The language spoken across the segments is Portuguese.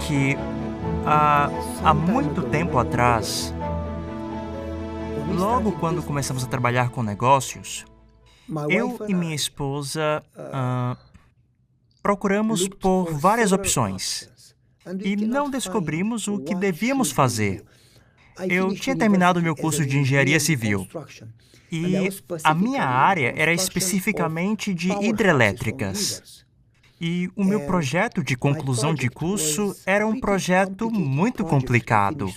que há muito tempo atrás, logo quando começamos a trabalhar com negócios, eu e minha esposa procuramos por várias opções e não descobrimos o que devíamos fazer. Eu tinha terminado meu curso de engenharia civil e a minha área era especificamente de hidrelétricas. E o meu projeto de conclusão de curso era um projeto muito complicado.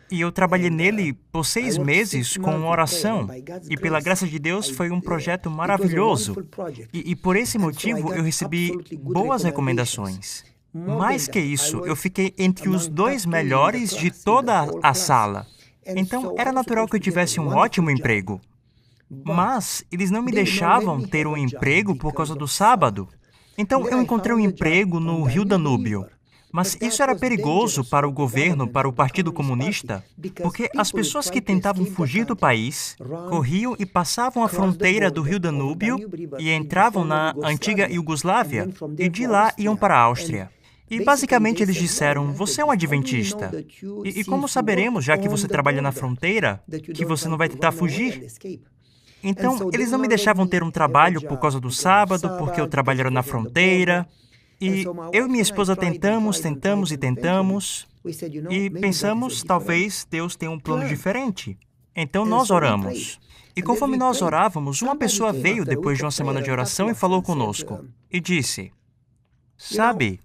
E eu trabalhei nele por 6 meses com oração. E pela graça de Deus foi um projeto maravilhoso. E por esse motivo eu recebi boas recomendações. Mais que isso, eu fiquei entre os 2 melhores de toda a sala. Então era natural que eu tivesse um ótimo emprego. Mas eles não me deixavam ter um emprego por causa do sábado. Então, eu encontrei um emprego no Rio Danúbio. Mas isso era perigoso para o governo, para o Partido Comunista, porque as pessoas que tentavam fugir do país corriam e passavam a fronteira do Rio Danúbio e entravam na antiga Iugoslávia, e de lá iam para a Áustria. E basicamente eles disseram, você é um adventista. E como saberemos, já que você trabalha na fronteira, que você não vai tentar fugir? Então, eles não me deixavam ter um trabalho por causa do sábado, porque eu trabalhava na fronteira. E eu e minha esposa tentamos e pensamos, talvez Deus tenha um plano diferente. Então, nós oramos. E conforme nós orávamos, uma pessoa veio depois de uma semana de oração e falou conosco. E disse, sabe,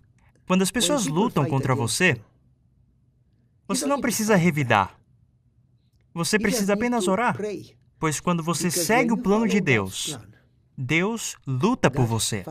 quando as pessoas lutam contra você, você não precisa revidar. Você precisa apenas orar. Pois quando você segue o plano de Deus, Deus luta por você.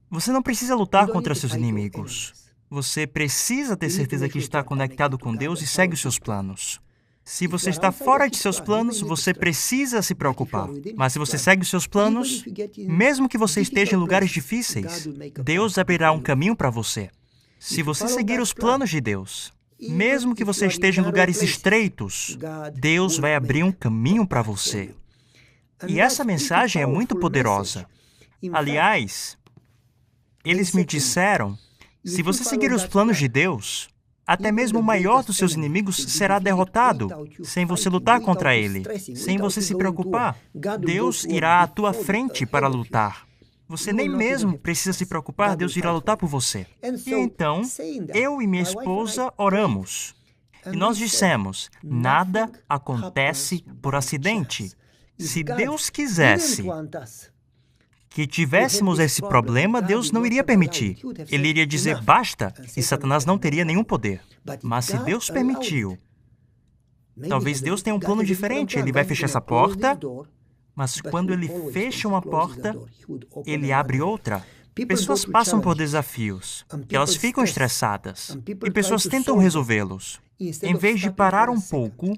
Você não precisa lutar contra seus inimigos. Você precisa ter certeza que está conectado com Deus e segue os seus planos. Se você está fora de seus planos, você precisa se preocupar. Mas se você segue os seus planos, mesmo que você esteja em lugares difíceis, Deus abrirá um caminho para você. Se você seguir os planos de Deus, mesmo que você esteja em lugares estreitos, Deus vai abrir um caminho para você. E essa mensagem é muito poderosa. Aliás, eles me disseram, se você seguir os planos de Deus, até mesmo o maior dos seus inimigos será derrotado, sem você lutar contra ele, sem você se preocupar. Deus irá à tua frente para lutar. Você nem mesmo precisa se preocupar, Deus irá lutar por você. E então, eu e minha esposa oramos. E nós dissemos, nada acontece por acidente. Se Deus quisesse que tivéssemos esse problema, Deus não iria permitir. Ele iria dizer, basta, e Satanás não teria nenhum poder. Mas se Deus permitiu, talvez Deus tenha um plano diferente. Ele vai fechar essa porta, mas quando ele fecha uma porta, ele abre outra. Pessoas passam por desafios, que elas ficam estressadas, e pessoas tentam resolvê-los. Em vez de parar um pouco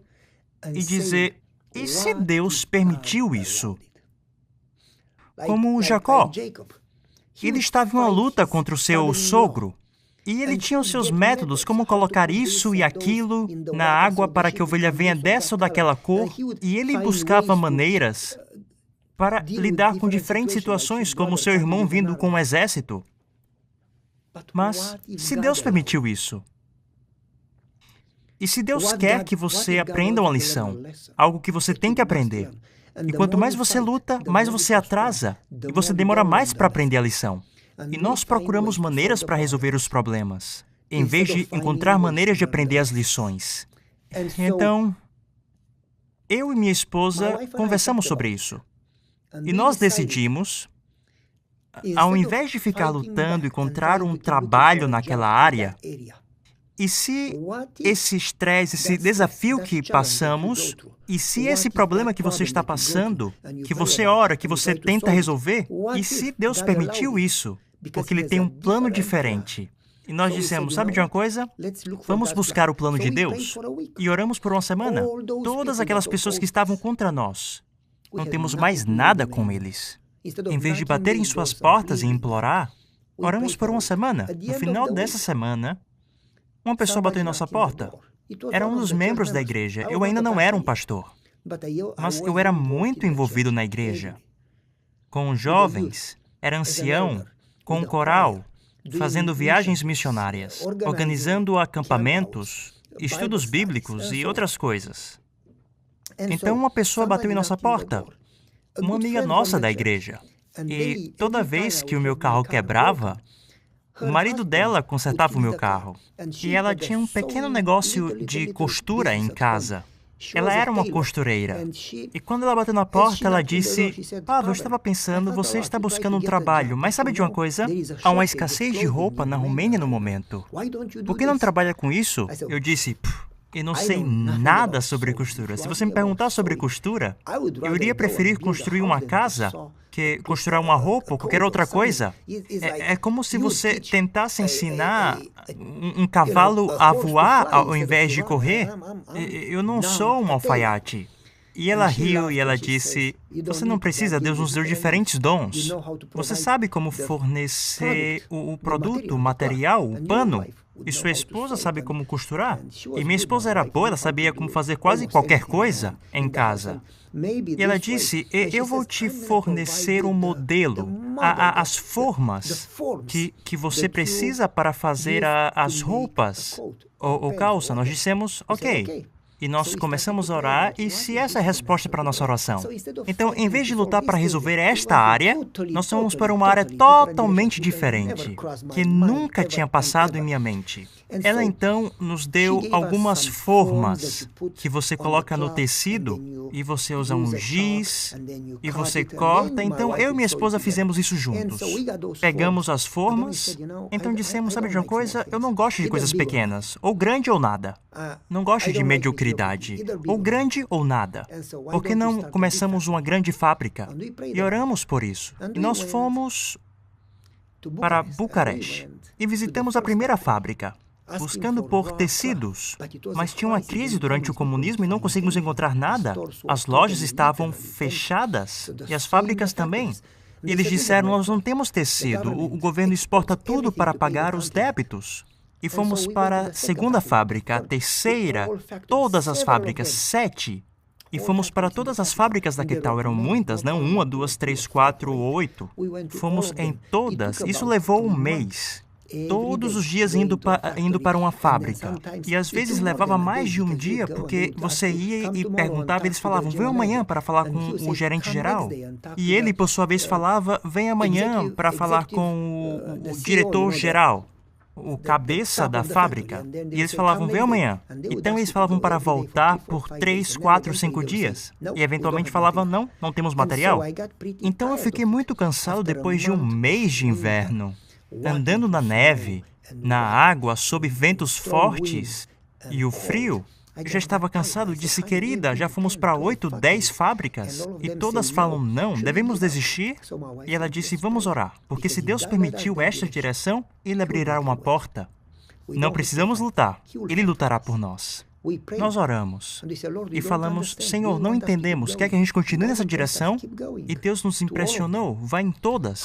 e dizer, e se Deus permitiu isso? Como o Jacó. Ele estava em uma luta contra o seu sogro, e ele tinha os seus métodos, como colocar isso e aquilo na água para que a ovelha venha dessa ou daquela cor, e ele buscava maneiras para lidar com diferentes situações, como seu irmão vindo com um exército. Mas, se Deus permitiu isso, e se Deus quer que você aprenda uma lição, algo que você tem que aprender, e quanto mais você luta, mais você atrasa, e você demora mais para aprender a lição. E nós procuramos maneiras para resolver os problemas, em vez de encontrar maneiras de aprender as lições. Então, eu e minha esposa conversamos sobre isso. E nós decidimos, ao invés de ficar lutando e encontrar um trabalho naquela área, e se esse estresse, esse desafio que passamos, e se esse problema que você está passando, que você ora, que você tenta resolver, e se Deus permitiu isso, porque Ele tem um plano diferente. E nós dissemos, sabe de uma coisa? Vamos buscar o plano de Deus. E oramos por uma semana. Todas aquelas pessoas que estavam contra nós. Não temos mais nada com eles. Em vez de bater em suas portas e implorar, oramos por uma semana. No final dessa semana, uma pessoa bateu em nossa porta. Era um dos membros da igreja. Eu ainda não era um pastor. Mas eu era muito envolvido na igreja. Com jovens, era ancião, com um coral. fazendo viagens missionárias, organizando acampamentos, estudos bíblicos e outras coisas. Então, uma pessoa bateu em nossa porta, uma amiga nossa da igreja. E toda vez que o meu carro quebrava, o marido dela consertava o meu carro. E ela tinha um pequeno negócio de costura em casa. Ela era uma costureira. E quando ela bateu na porta, ela disse: Pavel, eu estava pensando, você está buscando um trabalho, mas sabe de uma coisa? Há uma escassez de roupa na Romênia no momento. Por que não trabalha com isso? Eu disse: eu não sei nada sobre costura. Se você me perguntar sobre costura, eu iria preferir construir uma casa que costurar uma roupa ou qualquer outra coisa. É como se você tentasse ensinar um cavalo a voar ao invés de correr. Eu não sou um alfaiate. E ela riu e ela disse: você não precisa, Deus nos deu diferentes dons. Você sabe como fornecer o produto, o material, o pano. E sua esposa sabe como costurar. E minha esposa era boa, ela sabia como fazer quase qualquer coisa em casa. E ela disse: eu vou te fornecer um modelo, as formas que você precisa para fazer as roupas ou calça. Nós dissemos: ok. E nós começamos a orar, e se essa é a resposta para a nossa oração? Então, em vez de lutar para resolver esta área, nós fomos para uma área totalmente diferente, que nunca tinha passado em minha mente. Ela, então, nos deu algumas formas que você coloca no tecido, e você usa um giz, e você corta. Então, eu e minha esposa fizemos isso juntos. Pegamos as formas, então dissemos: sabe de uma coisa? Eu não gosto de coisas pequenas, ou grande ou nada. Não gosto de mediocridade. Ou grande ou nada. Por que não começamos uma grande fábrica? E oramos por isso. E nós fomos para Bucareste e visitamos a primeira fábrica, buscando por tecidos. Mas tinha uma crise durante o comunismo e não conseguimos encontrar nada. As lojas estavam fechadas e as fábricas também. E eles disseram: nós não temos tecido, o governo exporta tudo para pagar os débitos. E fomos para a segunda fábrica, a terceira, todas as fábricas, 7. E fomos para todas as fábricas da Quetal, eram muitas, não? 1, 2, 3, 4, 8. Fomos em todas, isso levou um mês. Todos os dias indo para uma fábrica. E às vezes levava mais de um dia, porque você ia e perguntava, eles falavam: vem amanhã para falar com o gerente geral. E ele, por sua vez, falava: vem amanhã para falar com o diretor geral, o cabeça da fábrica. E eles falavam: vem amanhã. Então eles falavam para voltar por 3, 4, 5 dias. E eventualmente falavam: não temos material. Então eu fiquei muito cansado depois de um mês de inverno, andando na neve, na água, sob ventos fortes e o frio. Eu já estava cansado. Disse: querida, já fomos para 8, 10 fábricas e todas falam não, devemos desistir? E ela disse: vamos orar, porque se Deus permitiu esta direção, Ele abrirá uma porta. Não precisamos lutar, Ele lutará por nós. Nós oramos e falamos: Senhor, não entendemos, quer que a gente continue nessa direção? E Deus nos impressionou, vai em todas.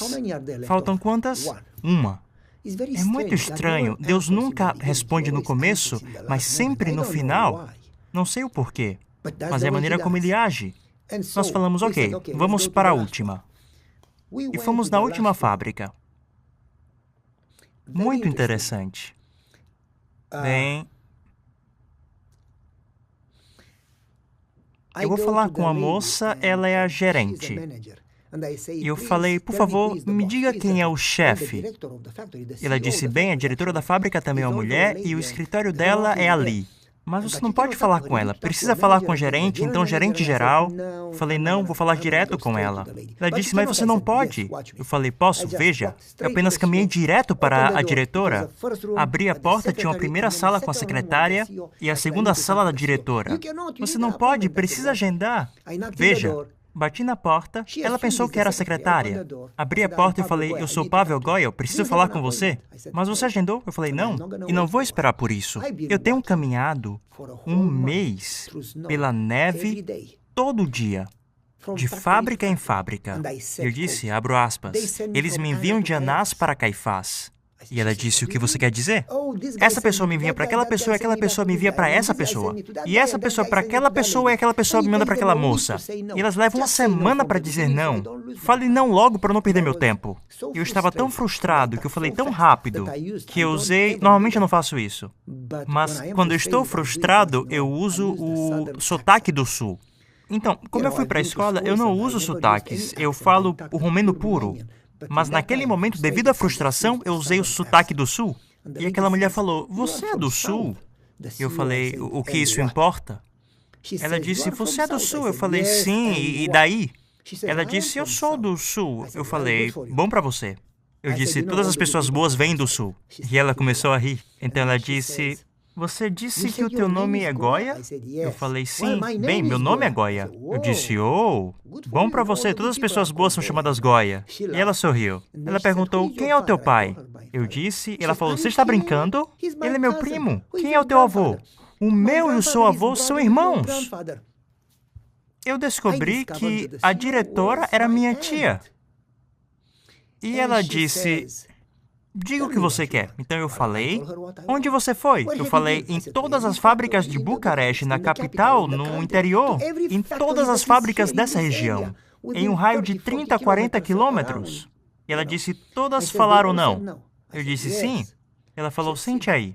Faltam quantas? Uma. É muito estranho. Deus nunca responde no começo, mas sempre no final. Não sei o porquê, mas é a maneira como Ele age. Nós falamos: ok, vamos para a última. E fomos na última fábrica. Muito interessante. Bem, eu vou falar com a moça, ela é a gerente. E eu falei: por favor, me diga quem é o chefe. Ela disse: bem, a diretora da fábrica também é uma mulher e o escritório dela é ali. Mas você não pode falar com ela, precisa falar com o gerente, então gerente geral. Eu falei: não, vou falar direto com ela. Ela disse: mas você não pode. Eu falei: posso, veja. Eu apenas caminhei direto para a diretora. Abri a porta, tinha uma primeira sala com a secretária e a segunda sala da diretora. Você não pode, precisa agendar. Veja. Bati na porta, ela pensou que era a secretária. Abri a porta e falei: eu sou Pavel Goyal, preciso falar com você. Mas você agendou? Eu falei: não, e não vou esperar por isso. Eu tenho caminhado um mês pela neve todo dia, de fábrica em fábrica. Eu disse, abro aspas, eles me enviam de Anás para Caifás. E ela disse, o que você quer dizer? Essa pessoa me envia para aquela pessoa e aquela pessoa me envia para essa pessoa. E essa pessoa para aquela pessoa e aquela pessoa me manda para aquela moça. E elas levam uma semana para dizer não. Fale não logo para não perder meu tempo. Eu estava tão frustrado que eu falei tão rápido que eu usei... Normalmente eu não faço isso. Mas quando eu estou frustrado, eu uso o sotaque do sul. Então, como eu fui para a escola, eu não uso sotaques. Eu falo o romeno puro. Mas naquele momento, devido à frustração, eu usei o sotaque do sul. E aquela mulher falou, você é do sul? Eu falei, o que isso importa? Ela disse, você é do sul? Eu falei, sim, e daí? Ela disse, eu sou do sul. Eu falei, bom para você. Eu disse, todas as pessoas boas vêm do sul. E ela começou a rir. Então ela disse, você disse que o teu nome é Goya? Eu falei, sim. Bem, meu nome é Goya. Eu disse, oh, bom para você, todas as pessoas boas são chamadas Goya. E ela sorriu. Ela perguntou, quem é o teu pai? Eu disse, ela falou, você está brincando? Ele é meu primo. Quem é o teu avô? O meu e o seu avô são irmãos. Eu descobri que a diretora era minha tia. E ela disse, diga o que você quer. Então eu falei, onde você foi? Eu falei, em todas as fábricas de Bucareste, na capital, no interior, em todas as fábricas dessa região, em um raio de 30 a 40 quilômetros. E ela disse, todas falaram não. Eu disse, sim. Ela falou, sente aí.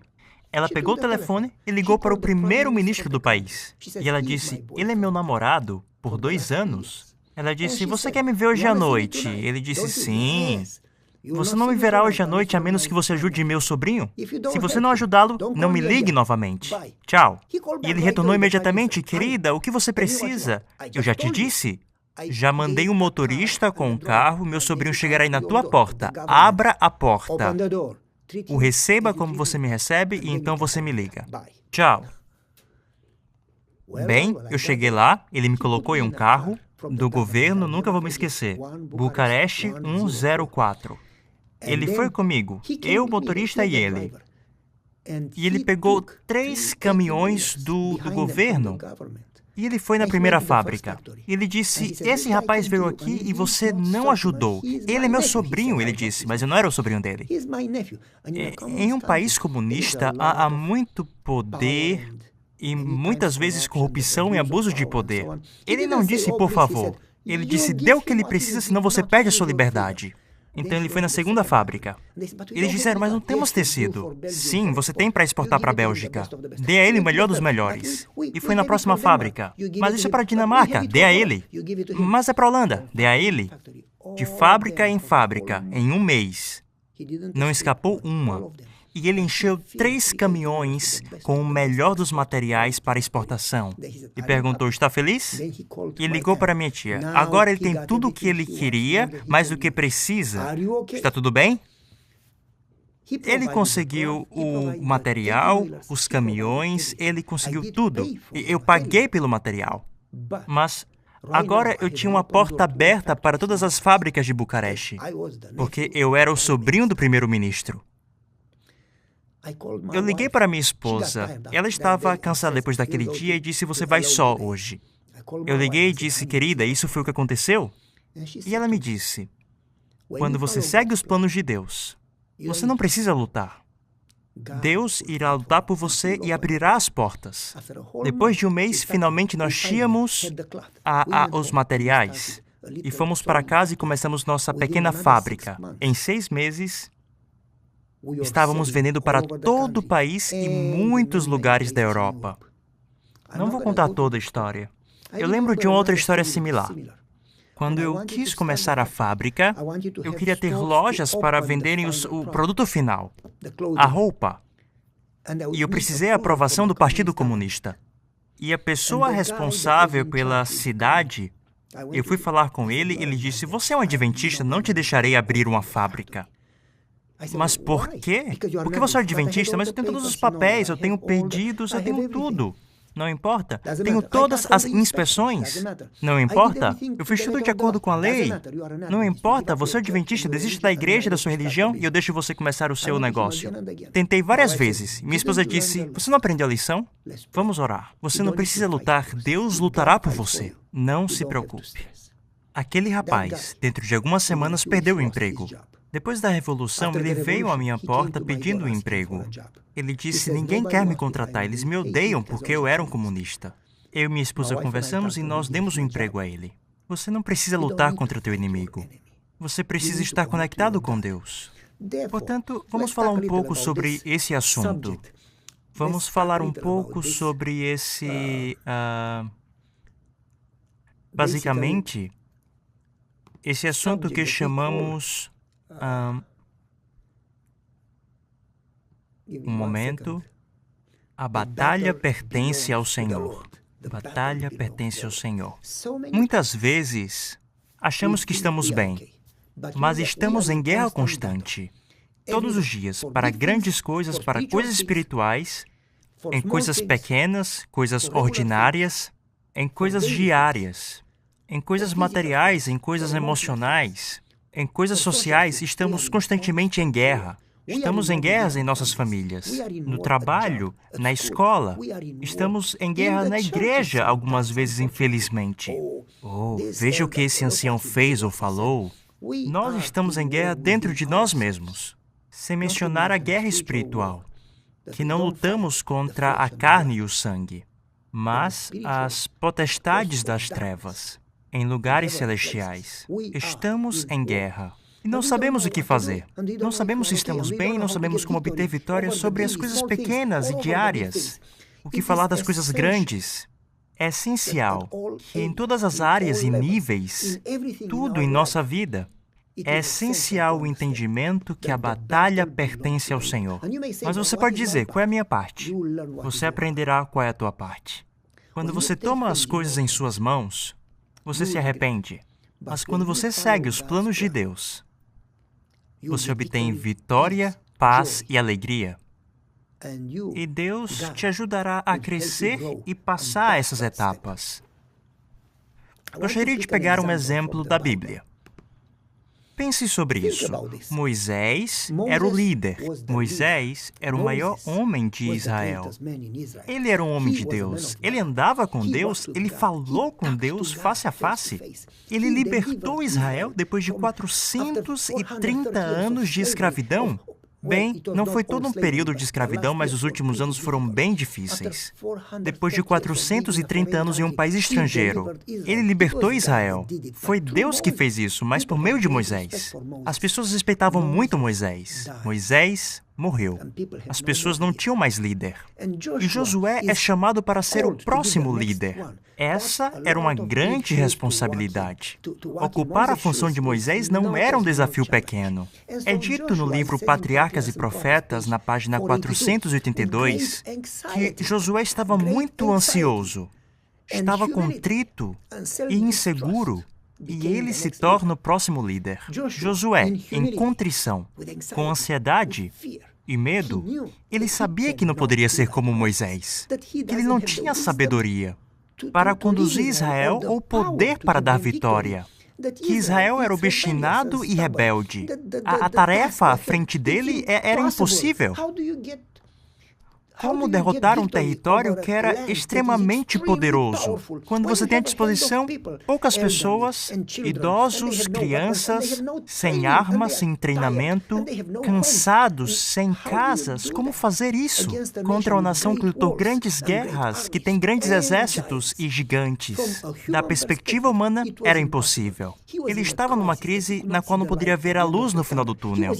Ela pegou o telefone e ligou para o primeiro-ministro do país. E ela disse, ele é meu namorado por 2 anos. Ela disse, você quer me ver hoje à noite? Ele disse, sim. Você não me verá hoje à noite a menos que você ajude meu sobrinho? Se você não ajudá-lo, não me ligue novamente. Tchau. E ele retornou imediatamente, querida, o que você precisa? Eu já te disse. Já mandei um motorista com um carro, meu sobrinho chegará aí na tua porta. Abra a porta. O receba como você me recebe e então você me liga. Tchau. Bem, eu cheguei lá, ele me colocou em um carro do governo, nunca vou me esquecer. Bucareste 104. Ele foi comigo, eu, o motorista e ele. E ele pegou 3 caminhões do governo. E ele foi na primeira fábrica. Ele disse, esse rapaz veio aqui e você não ajudou. Ele é meu sobrinho, ele disse, mas eu não era o sobrinho dele. Em um país comunista, há muito poder e muitas vezes corrupção e abuso de poder. Ele não disse, por favor. Ele disse, dê o que ele precisa, senão você perde a sua liberdade. Então ele foi na segunda fábrica. Eles disseram, mas não temos tecido. Sim, você tem para exportar para a Bélgica. Dê a ele o melhor dos melhores. E foi na próxima fábrica. Mas isso é para a Dinamarca, dê a ele. Mas é para a Holanda, dê a ele. De fábrica em fábrica, em um mês. Não escapou uma. E ele encheu 3 caminhões com o melhor dos materiais para exportação. E perguntou, está feliz? E ligou para minha tia. Agora ele tem tudo o que ele queria, mais do que precisa. Está tudo bem? Ele conseguiu o material, os caminhões, ele conseguiu tudo. E eu paguei pelo material. Mas agora eu tinha uma porta aberta para todas as fábricas de Bucareste, porque eu era o sobrinho do primeiro-ministro. Eu liguei para minha esposa. Ela estava cansada depois daquele dia e disse, você vai só hoje. Eu liguei e disse, querida, isso foi o que aconteceu? E ela me disse, quando você segue os planos de Deus, você não precisa lutar. Deus irá lutar por você e abrirá as portas. Depois de um mês, finalmente nós tínhamos os materiais. E fomos para casa e começamos nossa pequena fábrica. Em 6 meses... estávamos vendendo para todo o país e muitos lugares da Europa. Não vou contar toda a história. Eu lembro de uma outra história similar. Quando eu quis começar a fábrica, eu queria ter lojas para venderem o produto final, a roupa. E eu precisei a aprovação do Partido Comunista. E a pessoa responsável pela cidade, eu fui falar com ele e ele disse, você é um adventista, não te deixarei abrir uma fábrica. Mas por quê? Porque você é adventista, mas eu tenho todos os papéis, eu tenho pedidos, eu tenho tudo. Não importa. Tenho todas as inspeções. Não importa. Eu fiz tudo de acordo com a lei. Não importa. Você é adventista, desiste da igreja, da sua religião e eu deixo você começar o seu negócio. Tentei várias vezes. Minha esposa disse, você não aprendeu a lição? Vamos orar. Você não precisa lutar. Deus lutará por você. Não se preocupe. Aquele rapaz, dentro de algumas semanas, perdeu o emprego. Depois da Revolução, ele veio à minha porta pedindo um emprego. Ele disse, ninguém quer me contratar, eles me odeiam porque eu era um comunista. Eu e minha esposa conversamos e nós demos um emprego a ele. Você não precisa lutar contra o teu inimigo. Você precisa estar conectado com Deus. Portanto, vamos falar um pouco sobre esse assunto. Vamos falar um pouco sobre basicamente, esse assunto que chamamos... um momento. A batalha pertence ao Senhor. A batalha pertence ao Senhor. Muitas vezes, achamos que estamos bem, mas estamos em guerra constante. Todos os dias, para grandes coisas, para coisas espirituais, em coisas pequenas, coisas ordinárias, em coisas diárias, em coisas materiais, em coisas emocionais, em coisas sociais, estamos constantemente em guerra. Estamos em guerras em nossas famílias, no trabalho, na escola. Estamos em guerra na igreja, algumas vezes, infelizmente. Veja o que esse ancião fez ou falou. Nós estamos em guerra dentro de nós mesmos, sem mencionar a guerra espiritual, que não lutamos contra a carne e o sangue, mas as potestades das trevas, em lugares celestiais. Estamos em guerra. E não sabemos o que fazer. Não sabemos se estamos bem, não sabemos como obter vitória sobre as coisas pequenas e diárias. O que falar das coisas grandes? É essencial que em todas as áreas e níveis, tudo em nossa vida, é essencial o entendimento que a batalha pertence ao Senhor. Mas você pode dizer, qual é a minha parte? Você aprenderá qual é a tua parte. Quando você toma as coisas em suas mãos, você se arrepende. Mas quando você segue os planos de Deus, você obtém vitória, paz e alegria. E Deus te ajudará a crescer e passar essas etapas. Gostaria de pegar um exemplo da Bíblia. Pense sobre isso. Moisés era o líder. Moisés era o maior homem de Israel. Ele era um homem de Deus. Ele andava com Deus. Ele falou com Deus face a face. Ele libertou Israel depois de 430 anos de escravidão. Bem, não foi todo um período de escravidão, mas os últimos anos foram bem difíceis. Depois de 430 anos em um país estrangeiro, ele libertou Israel. Foi Deus que fez isso, mas por meio de Moisés. As pessoas respeitavam muito Moisés. Moisés morreu. As pessoas não tinham mais líder. E Josué é chamado para ser o próximo líder. Essa era uma grande responsabilidade. Ocupar a função de Moisés não era um desafio pequeno. É dito no livro Patriarcas e Profetas, na página 482, que Josué estava muito ansioso, estava contrito e inseguro, e ele se torna o próximo líder. Josué, em contrição, com ansiedade e medo, ele sabia que não poderia ser como Moisés, que ele não tinha sabedoria para conduzir Israel ou poder para dar vitória, que Israel era obstinado e rebelde. A tarefa à frente dele era impossível. Como derrotar um território que era extremamente poderoso, quando você tem à disposição poucas pessoas, idosos, crianças, sem armas, sem treinamento, cansados, sem casas? Como fazer isso contra uma nação que lutou grandes guerras, que tem grandes exércitos e gigantes? Da perspectiva humana, era impossível. Ele estava numa crise na qual não poderia ver a luz no final do túnel.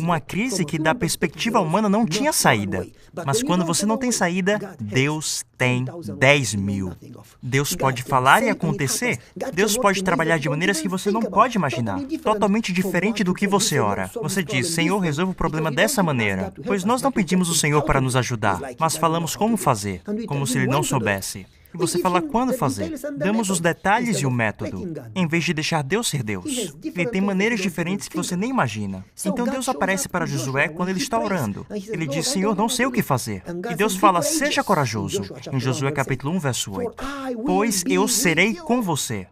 Uma crise que, da perspectiva humana, não tinha saída. Mas quando você não tem saída, Deus tem 10.000. Deus pode falar e acontecer. Deus pode trabalhar de maneiras que você não pode imaginar. Totalmente diferente do que você ora. Você diz, Senhor, resolva o problema dessa maneira. Pois nós não pedimos o Senhor para nos ajudar, mas falamos como fazer, como se Ele não soubesse. E você fala quando fazer. Damos os detalhes e o método, em vez de deixar Deus ser Deus. Ele tem maneiras diferentes que você nem imagina. Então Deus aparece para Josué quando ele está orando. Ele diz, Senhor, não sei o que fazer. E Deus fala, seja corajoso, em Josué capítulo 1, verso 8. Pois eu serei com você.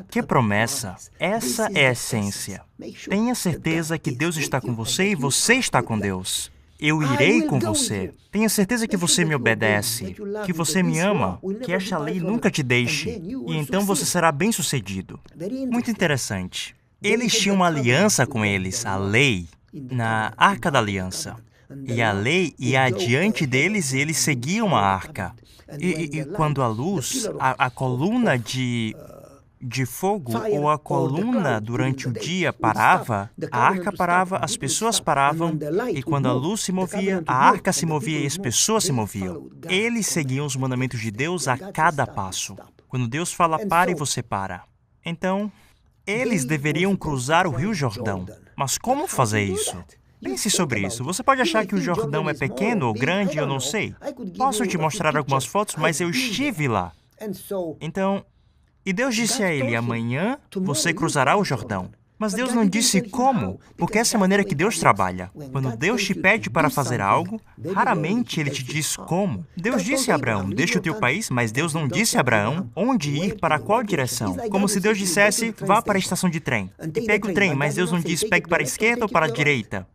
Que promessa! Essa é a essência. Tenha certeza que Deus está com você e você está com Deus. Eu irei com você. Tenha certeza que você me obedece, que você me ama, que esta lei nunca te deixe, e então você será bem-sucedido. Muito interessante. Eles tinham uma aliança com eles, a lei, na Arca da Aliança. E a lei ia adiante deles e eles seguiam a arca. E quando a luz, a coluna de fogo ou a coluna durante o dia parava, a arca parava, as pessoas paravam, e quando a luz se movia, a arca se movia e as pessoas se moviam. Eles seguiam os mandamentos de Deus a cada passo. Quando Deus fala pare, você para. Então, eles deveriam cruzar o Rio Jordão. Mas como fazer isso? Pense sobre isso. Você pode achar que o Jordão é pequeno ou grande, eu não sei. Posso te mostrar algumas fotos, mas eu estive lá. Então, e Deus disse a ele, amanhã você cruzará o Jordão. Mas Deus não disse como, porque essa é a maneira que Deus trabalha. Quando Deus te pede para fazer algo, raramente Ele te diz como. Deus disse a Abraão, deixa o teu país, mas Deus não disse a Abraão onde ir, para qual direção. Como se Deus dissesse, vá para a estação de trem. E pegue o trem, mas Deus não diz, pegue para a esquerda ou para a direita.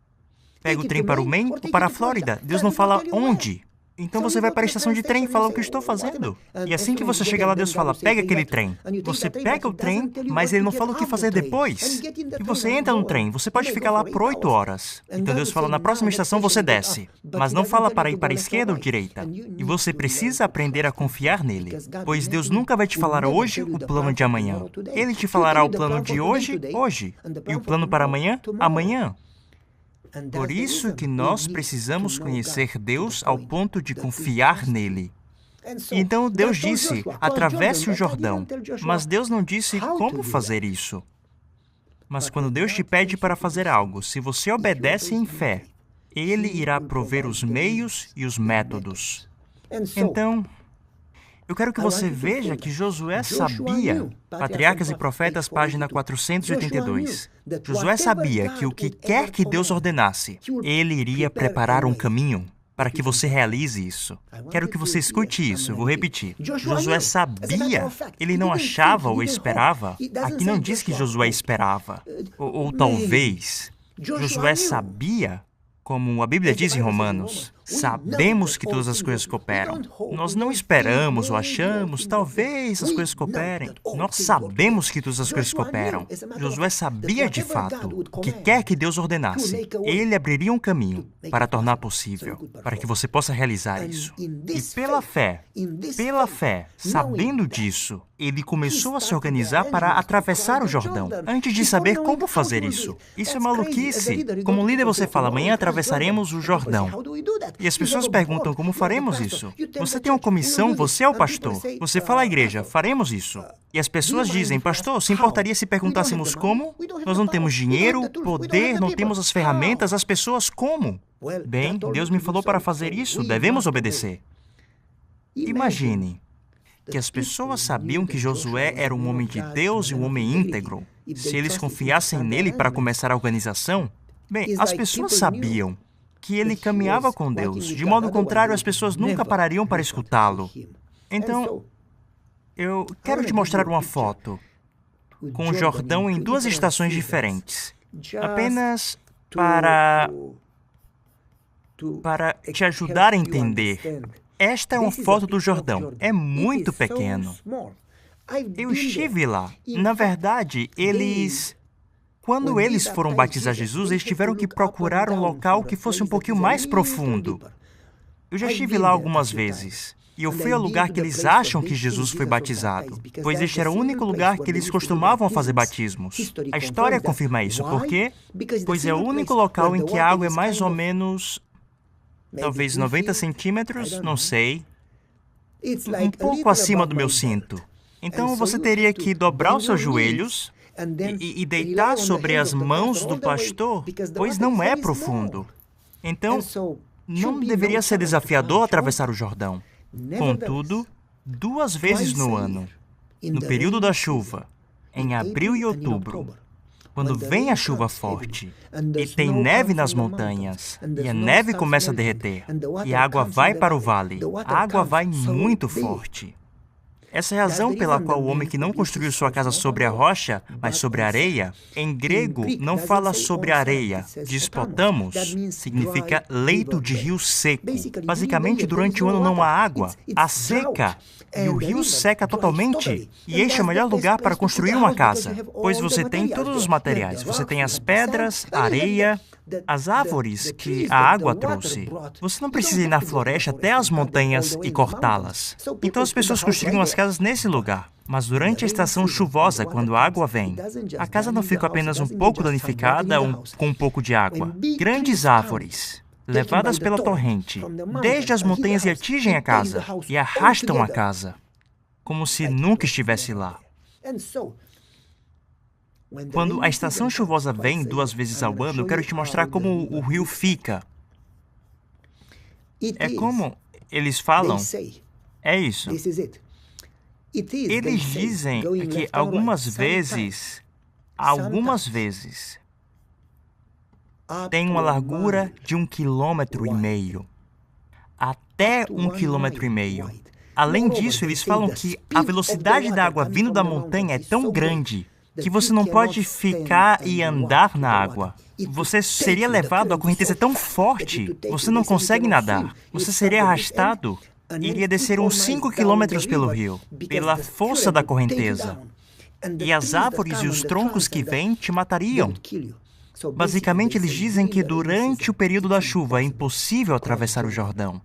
Pega o trem para o Maine ou para a Flórida. Deus não fala onde. Então você vai para a estação de trem e fala o que eu estou fazendo. E assim que você chega lá, Deus fala, pega aquele trem. Você pega o trem, mas Ele não fala o que fazer depois. E você entra no trem, você pode ficar lá por 8 horas. Então Deus fala, na próxima estação você desce. Mas não fala para ir para a esquerda ou direita. E você precisa aprender a confiar nele. Pois Deus nunca vai te falar hoje o plano de amanhã. Ele te falará o plano de hoje, hoje. E o plano para amanhã, amanhã. Por isso que nós precisamos conhecer Deus ao ponto de confiar nele. Então Deus disse, atravesse o Jordão, mas Deus não disse como fazer isso. Mas quando Deus te pede para fazer algo, se você obedece em fé, Ele irá prover os meios e os métodos. Então, eu quero que você veja que Josué sabia, Patriarcas e Profetas, página 482. Josué sabia que o que quer que Deus ordenasse, Ele iria preparar um caminho para que você realize isso. Quero que você escute isso, vou repetir. Josué sabia, ele não achava ou esperava. Aqui não diz que Josué esperava, ou talvez. Josué sabia, como a Bíblia diz em Romanos, sabemos que todas as coisas cooperam. Nós não esperamos ou achamos, talvez as coisas cooperem. Nós sabemos que todas as coisas cooperam. Josué sabia de fato que quer que Deus ordenasse, Ele abriria um caminho para tornar possível, para que você possa realizar isso. E pela fé, sabendo disso, ele começou a se organizar para atravessar o Jordão, antes de saber como fazer isso. Isso é maluquice. Como líder, você fala, amanhã atravessaremos o Jordão. E as pessoas perguntam, como faremos isso? Você tem uma comissão, você é o pastor. Você fala à igreja, faremos isso. E as pessoas dizem, pastor, se importaria se perguntássemos como? Nós não temos dinheiro, poder, não temos as ferramentas, as pessoas como? Bem, Deus me falou para fazer isso, devemos obedecer. Imagine que as pessoas sabiam que Josué era um homem de Deus e um homem íntegro. Se eles confiassem nele para começar a organização, bem, as pessoas sabiam que ele caminhava com Deus. De modo contrário, as pessoas nunca parariam para escutá-lo. Então, eu quero te mostrar uma foto com o Jordão em 2 estações diferentes. Apenas para te ajudar a entender. Esta é uma foto do Jordão. É muito pequeno. Eu estive lá. Na verdade, quando eles foram batizar Jesus, eles tiveram que procurar um local que fosse um pouquinho mais profundo. Eu já estive lá algumas vezes. E eu fui ao lugar que eles acham que Jesus foi batizado, pois este era o único lugar que eles costumavam fazer batismos. A história confirma isso. Por quê? Pois é o único local em que a água é mais ou menos, talvez 90 centímetros, não sei, um pouco acima do meu cinto. Então você teria que dobrar os seus joelhos e deitar sobre as mãos do pastor, pois não é profundo. Então, não deveria ser desafiador atravessar o Jordão. Contudo, 2 vezes no ano, no período da chuva, em abril e outubro, quando vem a chuva forte e tem neve nas montanhas, e a neve começa a derreter, e a água vai para o vale, a água vai muito forte. Essa é a razão pela qual o homem que não construiu sua casa sobre a rocha, mas sobre a areia, em grego não fala sobre areia. Diz potamos, significa leito de rio seco. Basicamente, durante o ano não há água, há seca. E o rio seca totalmente. E este é o melhor lugar para construir uma casa, pois você tem todos os materiais. Você tem as pedras, a areia, as árvores que a água trouxe. Você não precisa ir na floresta até as montanhas e cortá-las. Então as pessoas construíam as casas nesse lugar. Mas durante a estação chuvosa, quando a água vem, a casa não fica apenas um pouco danificada ou com um pouco de água. Grandes árvores, levadas pela torrente, desde as montanhas e atingem a casa e arrastam a casa, como se nunca estivesse lá. Quando a estação chuvosa vem 2 vezes ao ano, eu quero te mostrar como o rio fica. É como eles falam. É isso. Eles dizem que algumas vezes, tem uma largura de 1,5 km. Até 1,5 km. Além disso, eles falam que a velocidade da água vindo da montanha é tão grande que você não pode ficar e andar na água. Você seria levado, a correnteza é tão forte, você não consegue nadar. Você seria arrastado. Iria descer uns 5 quilômetros pelo rio, pela força da correnteza. E as árvores e os troncos que vêm te matariam. Basicamente, eles dizem que durante o período da chuva é impossível atravessar o Jordão.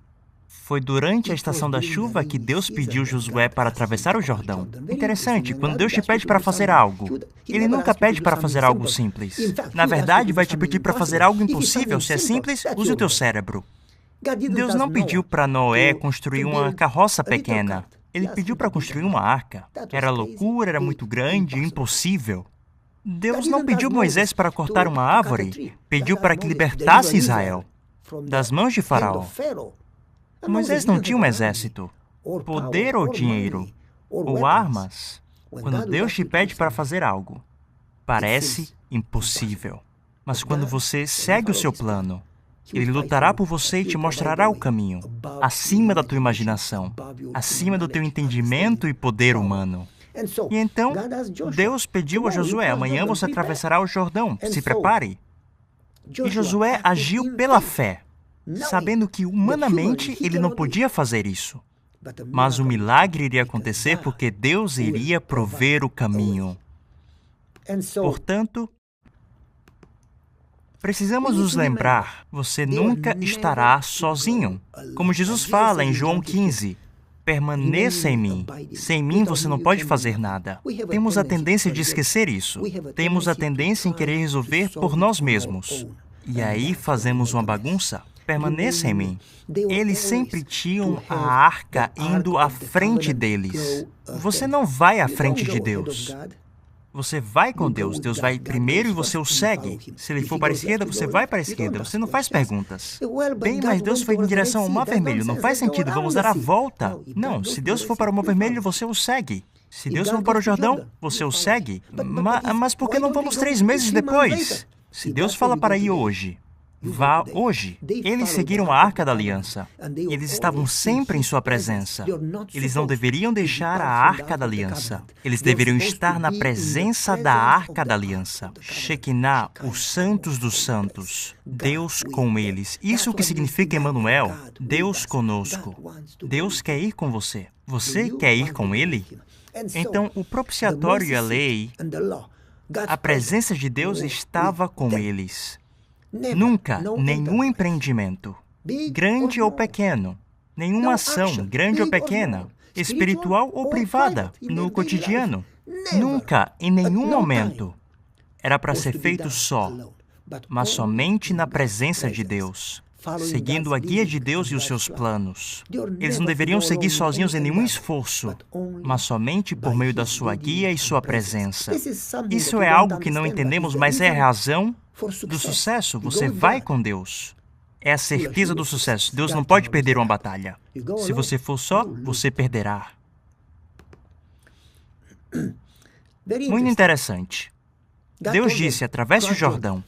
Foi durante a estação da chuva que Deus pediu Josué para atravessar o Jordão. Interessante, quando Deus te pede para fazer algo, Ele nunca pede para fazer algo simples. Na verdade, vai te pedir para fazer algo impossível. Se é simples, use o teu cérebro. Deus não pediu para Noé construir uma carroça pequena. Ele pediu para construir uma arca. Era loucura, era muito grande, impossível. Deus não pediu Moisés para cortar uma árvore. Pediu para que libertasse Israel das mãos de Faraó. Moisés não tinha um exército, poder ou dinheiro, ou armas. Quando Deus te pede para fazer algo, parece impossível. Mas quando você segue o seu plano, Ele lutará por você e te mostrará o caminho, acima da tua imaginação, acima do teu entendimento e poder humano. E então, Deus pediu a Josué, amanhã você atravessará o Jordão, se prepare. E Josué agiu pela fé, sabendo que humanamente ele não podia fazer isso. Mas o milagre iria acontecer porque Deus iria prover o caminho. Portanto, precisamos nos lembrar, você nunca estará sozinho. Como Jesus fala em João 15, permaneça em mim. Sem mim você não pode fazer nada. Temos a tendência de esquecer isso. Temos a tendência em querer resolver por nós mesmos. E aí fazemos uma bagunça. Permaneça em mim. Eles sempre tinham a arca indo à frente deles. Você não vai à frente de Deus. Você vai com Deus. Deus vai primeiro e você o segue. Se ele for para a esquerda, você vai para a esquerda. Você não faz perguntas. Bem, mas Deus foi em direção ao Mar Vermelho. Não faz sentido. Vamos dar a volta. Não, se Deus for para o Mar Vermelho, você o segue. Se Deus for para o Jordão, você o segue. Mas por que não vamos 3 meses depois? Se Deus fala para ir hoje, vá hoje. Eles seguiram a Arca da Aliança. Eles estavam sempre em sua presença. Eles não deveriam deixar a Arca da Aliança. Eles deveriam estar na presença da Arca da Aliança. Shekinah, os santos dos santos. Deus com eles. Isso é o que significa Emmanuel, Deus conosco. Deus quer ir com você. Você quer ir com Ele? Então, o propiciatório e a lei, a presença de Deus estava com eles. Nunca, nenhum empreendimento, grande ou pequeno, nenhuma ação, grande ou pequena, espiritual ou privada, no cotidiano, nunca, em nenhum momento, era para ser feito só, mas somente na presença de Deus, seguindo a guia de Deus e os seus planos. Eles não deveriam seguir sozinhos em nenhum esforço, mas somente por meio da sua guia e sua presença. Isso é algo que não entendemos, mas é a razão do sucesso. Você vai com Deus. É a certeza do sucesso. Deus não pode perder uma batalha. Se você for só, você perderá. Muito interessante. Deus disse, atravesse o Jordão.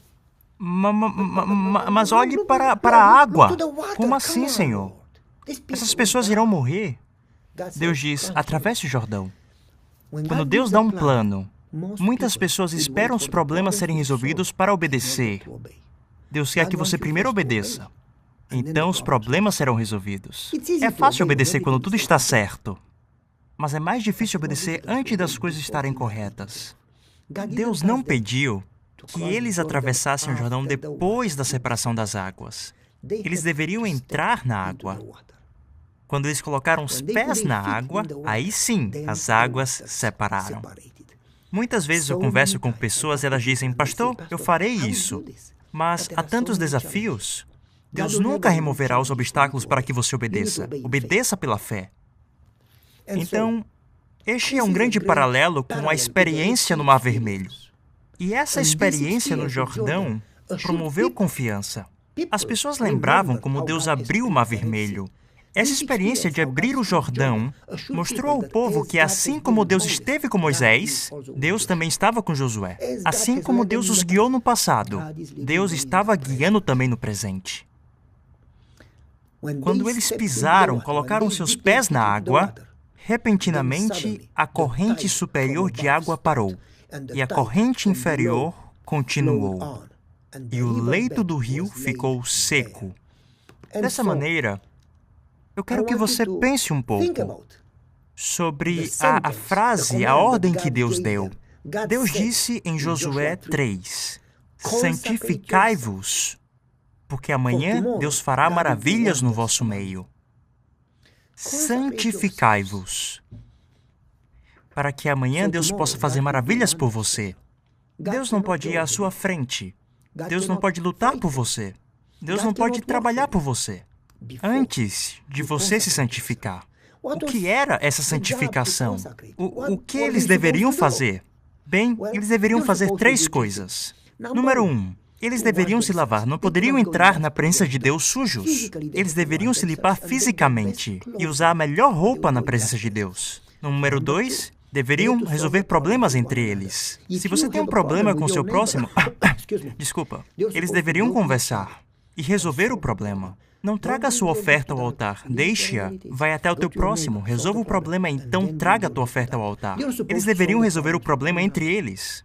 Mas olhe para a água. Como assim, Senhor? Essas pessoas irão morrer. Deus diz, atravesse o Jordão. Quando Deus dá um plano, muitas pessoas esperam os problemas serem resolvidos para obedecer. Deus quer que você primeiro obedeça. Então os problemas serão resolvidos. É fácil obedecer quando tudo está certo, mas é mais difícil obedecer antes das coisas estarem corretas. Deus não pediu que eles atravessassem o Jordão depois da separação das águas. Eles deveriam entrar na água. Quando eles colocaram os pés na água, aí sim, as águas separaram. Muitas vezes eu converso com pessoas e elas dizem, pastor, eu farei isso, mas há tantos desafios. Deus nunca removerá os obstáculos para que você obedeça. Obedeça pela fé. Então, este é um grande paralelo com a experiência no Mar Vermelho. E essa experiência no Jordão promoveu confiança. As pessoas lembravam como Deus abriu o Mar Vermelho. Essa experiência de abrir o Jordão mostrou ao povo que, assim como Deus esteve com Moisés, Deus também estava com Josué. Assim como Deus os guiou no passado, Deus estava guiando também no presente. Quando eles pisaram, colocaram seus pés na água, repentinamente a corrente superior de água parou e a corrente inferior continuou. E o leito do rio ficou seco. Dessa maneira, eu quero que você pense um pouco sobre a frase, a ordem que Deus deu. Deus disse em Josué 3, santificai-vos, porque amanhã Deus fará maravilhas no vosso meio. Santificai-vos, para que amanhã Deus possa fazer maravilhas por você. Deus não pode ir à sua frente. Deus não pode lutar por você. Deus não pode trabalhar por você antes de você se santificar. O que era essa santificação? O que eles deveriam fazer? Bem, eles deveriam fazer 3 coisas. Número 1, eles deveriam se lavar. Não poderiam entrar na presença de Deus sujos. Eles deveriam se limpar fisicamente e usar a melhor roupa na presença de Deus. Número 2, deveriam resolver problemas entre eles. Se você tem um problema com seu próximo, desculpa, eles deveriam conversar e resolver o problema. Não traga a sua oferta ao altar, deixe-a, vai até o teu próximo, resolva o problema, então traga a tua oferta ao altar. Eles deveriam resolver o problema entre eles.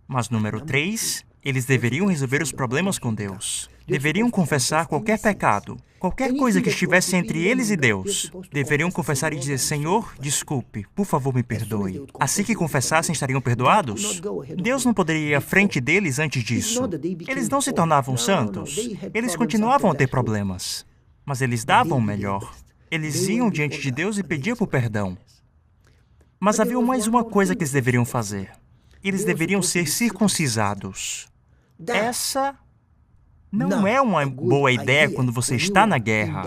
Mas número 3, eles deveriam resolver os problemas com Deus. Deveriam confessar qualquer pecado, qualquer coisa que estivesse entre eles e Deus. Deveriam confessar e dizer, Senhor, desculpe, por favor me perdoe. Assim que confessassem, estariam perdoados? Deus não poderia ir à frente deles antes disso. Eles não se tornavam santos. Eles continuavam a ter problemas. Mas eles davam o melhor. Eles iam diante de Deus e pediam por perdão. Mas havia mais uma coisa que eles deveriam fazer. Eles deveriam ser circuncisados. Essa não é uma boa ideia quando você está na guerra.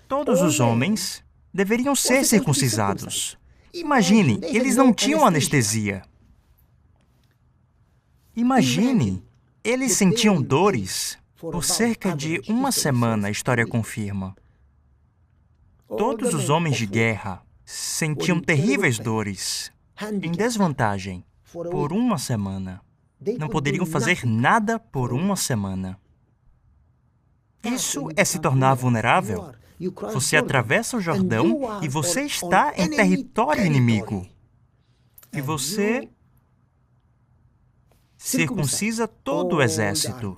Todos os homens deveriam ser circuncisados. Imagine, eles não tinham anestesia. Imagine, eles sentiam dores por cerca de 1 semana, a história confirma. Todos os homens de guerra sentiam terríveis dores, em desvantagem, por 1 semana. Não poderiam fazer nada por 1 semana. Isso é se tornar vulnerável. Você atravessa o Jordão e você está em território inimigo. E você circuncisa todo o exército.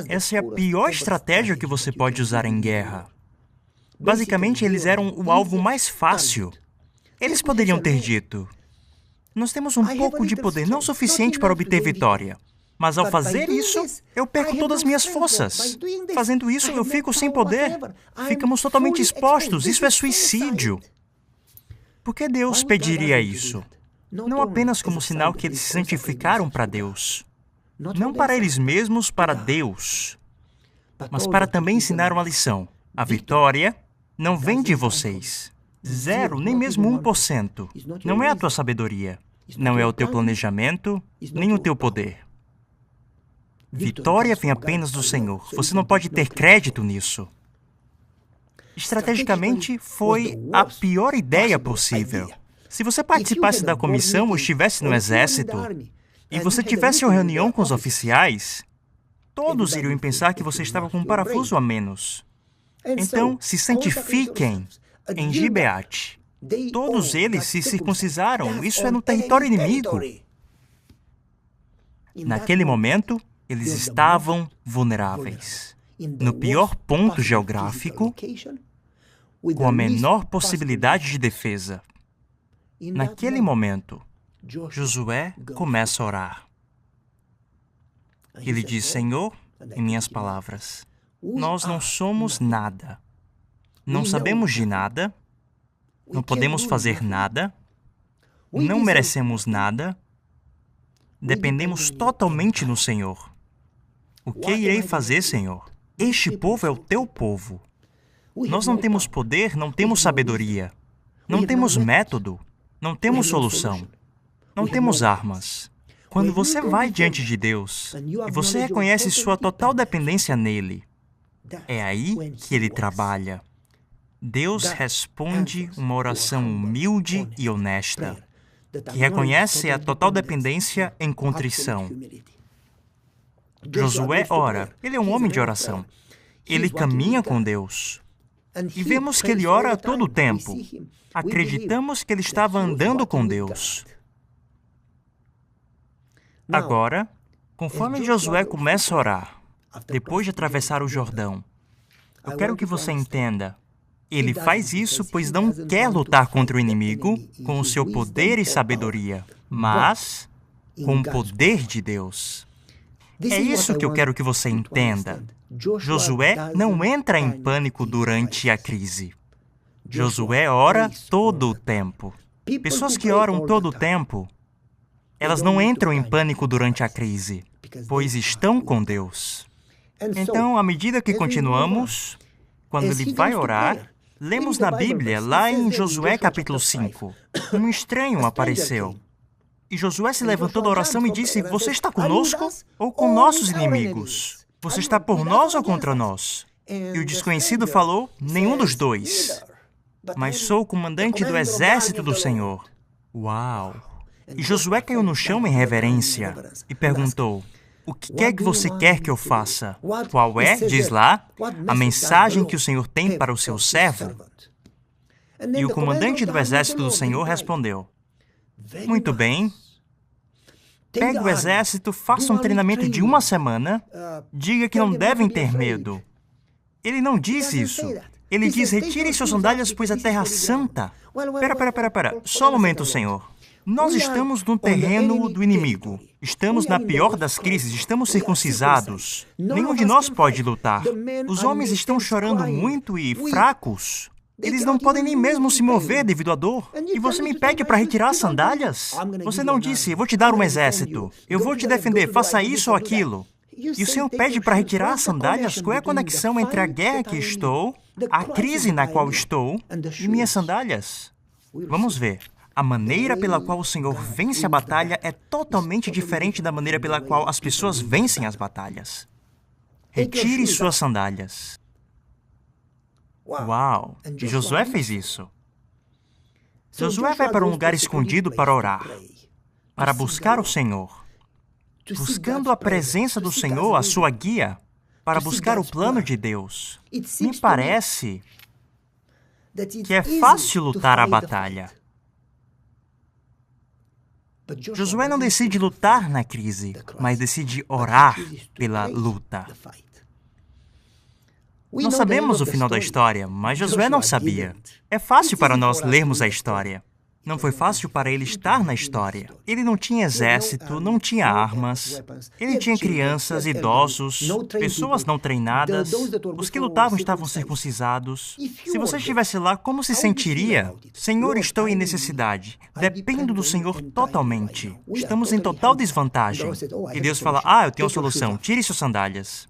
Essa é a pior estratégia que você pode usar em guerra. Basicamente, eles eram o alvo mais fácil. Eles poderiam ter dito, nós temos um pouco de poder, não suficiente para obter vitória. Mas ao fazer isso, eu perco todas as minhas forças. Fazendo isso, eu fico sem poder. Ficamos totalmente expostos. Isso é suicídio. Por que Deus pediria isso? Não apenas como sinal que eles se santificaram para Deus. Não para eles mesmos, para Deus. Mas para também ensinar uma lição. A vitória não vem de vocês. 0, nem mesmo 1%. Não é a tua sabedoria. Não é o teu planejamento, nem o teu poder. Vitória vem apenas do Senhor. Você não pode ter crédito nisso. Estrategicamente, foi a pior ideia possível. Se você participasse da comissão ou estivesse no exército, e você tivesse uma reunião com os oficiais, todos iriam pensar que você estava com um parafuso a menos. Então, se santifiquem em Gibeate. Todos eles se circuncisaram. Isso é no território inimigo. Naquele momento, eles estavam vulneráveis. No pior ponto geográfico, com a menor possibilidade de defesa. Naquele momento, Josué começa a orar. Ele diz: Senhor, em minhas palavras, nós não somos nada. Não sabemos de nada. Não podemos fazer nada. Não merecemos nada. Dependemos totalmente no Senhor. O que irei fazer, Senhor? Este povo é o teu povo. Nós não temos poder, não temos sabedoria. Não temos método. Não temos solução. Não temos armas. Quando você vai diante de Deus e você reconhece sua total dependência nele, é aí que ele trabalha. Deus responde uma oração humilde e honesta, que reconhece a total dependência em contrição. Josué ora. Ele é um homem de oração. Ele caminha com Deus. E vemos que ele ora todo o tempo. Acreditamos que ele estava andando com Deus. Agora, conforme Josué começa a orar, depois de atravessar o Jordão, eu quero que você entenda, ele faz isso pois não quer lutar contra o inimigo com o seu poder e sabedoria, mas com o poder de Deus. É isso que eu quero que você entenda. Josué não entra em pânico durante a crise. Josué ora todo o tempo. Pessoas que oram todo o tempo, elas não entram em pânico durante a crise, pois estão com Deus. Então, à medida que continuamos, quando ele vai orar, lemos na Bíblia, lá em Josué capítulo 5, um estranho apareceu. E Josué se levantou da oração e disse: Você está conosco ou com nossos inimigos? Você está por nós ou contra nós? E o desconhecido falou: Nenhum dos dois. Mas sou o comandante do exército do Senhor. Uau! E Josué caiu no chão em reverência e perguntou: O que é que você quer que eu faça? Qual é, diz lá, a mensagem que o Senhor tem para o seu servo? E o comandante do exército do Senhor respondeu: Muito bem. Pegue o exército, faça um treinamento de 1 semana, diga que não devem ter medo. Ele não diz isso. Ele diz: Retirem suas sandálias, pois a terra é santa. Pera. Só um momento, Senhor. Nós estamos no terreno do inimigo. Estamos na pior das crises, estamos circuncisados. Nenhum de nós pode lutar. Os homens estão chorando muito e fracos. Eles não podem nem mesmo se mover devido à dor. E você me pede para retirar as sandálias? Você não disse: Eu vou te dar um exército. Eu vou te defender, faça isso ou aquilo. E o Senhor pede para retirar as sandálias? Qual é a conexão entre a guerra que estou, a crise na qual estou e minhas sandálias? Vamos ver. A maneira pela qual o Senhor vence a batalha é totalmente diferente da maneira pela qual as pessoas vencem as batalhas. Retire suas sandálias. Uau! E Josué fez isso. Josué vai para um lugar escondido para orar, para buscar o Senhor. Buscando a presença do Senhor, a sua guia, para buscar o plano de Deus. Me parece que é fácil lutar a batalha. Josué não decide lutar na crise, mas decide orar pela luta. Nós sabemos o final da história, mas Josué não sabia. É fácil para nós lermos a história. Não foi fácil para ele estar na história. Ele não tinha exército, não tinha armas. Ele tinha crianças, idosos, pessoas não treinadas. Os que lutavam estavam circuncisados. Se você estivesse lá, como se sentiria? Senhor, estou em necessidade. Dependo do Senhor totalmente. Estamos em total desvantagem. E Deus fala: eu tenho a solução. Tire suas sandálias.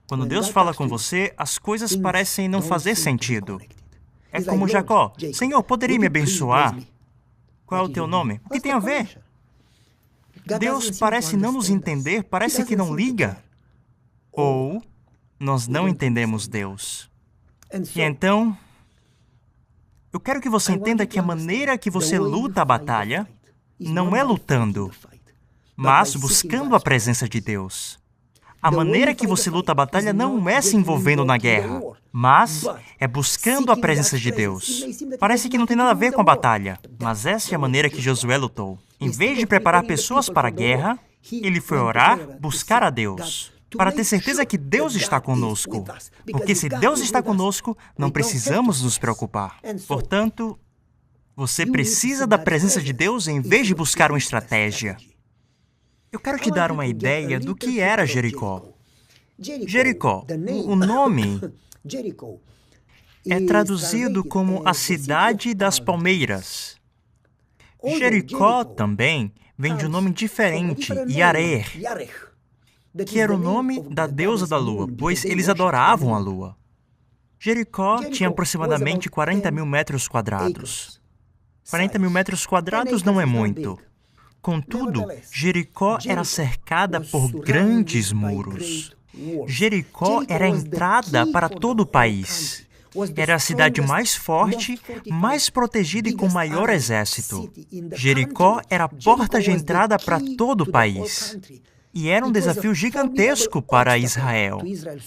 Quando Deus fala com você, as coisas parecem não fazer sentido. É como Jacó: Senhor, poderia me abençoar? Qual é o teu nome? O que tem a ver? Deus parece não nos entender, parece que não liga. Ou nós não entendemos Deus. E então, eu quero que você entenda que a maneira que você luta a batalha não é lutando, mas buscando a presença de Deus. A maneira que você luta a batalha não é se envolvendo na guerra, mas é buscando a presença de Deus. Parece que não tem nada a ver com a batalha, mas essa é a maneira que Josué lutou. Em vez de preparar pessoas para a guerra, ele foi orar, buscar a Deus, para ter certeza que Deus está conosco. Porque se Deus está conosco, não precisamos nos preocupar. Portanto, você precisa da presença de Deus em vez de buscar uma estratégia. Eu quero te dar uma ideia do que era Jericó. Jericó, o nome é traduzido como a cidade das palmeiras. Jericó também vem de um nome diferente, Yarer, que era o nome da deusa da lua, pois eles adoravam a lua. Jericó tinha aproximadamente 40 mil metros quadrados. 40 mil metros quadrados não é muito. Contudo, Jericó era cercada por grandes muros. Jericó era a entrada para todo o país. Era a cidade mais forte, mais protegida e com maior exército. Jericó era a porta de entrada para todo o país. E era um desafio gigantesco para Israel.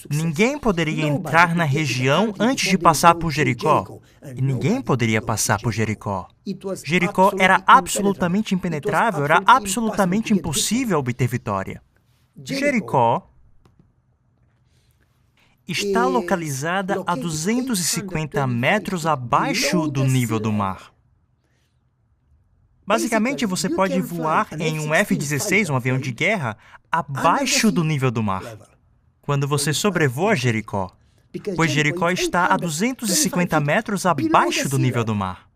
Ninguém poderia entrar na região antes de passar por Jericó. E ninguém poderia passar por Jericó. Jericó era absolutamente impenetrável, era absolutamente impossível obter vitória. Jericó está localizada a 250 metros abaixo do nível do mar. Basicamente, você pode voar em um F-16, um avião de guerra, abaixo do nível do mar, quando você sobrevoa Jericó, pois Jericó está a 250 metros abaixo do nível do mar.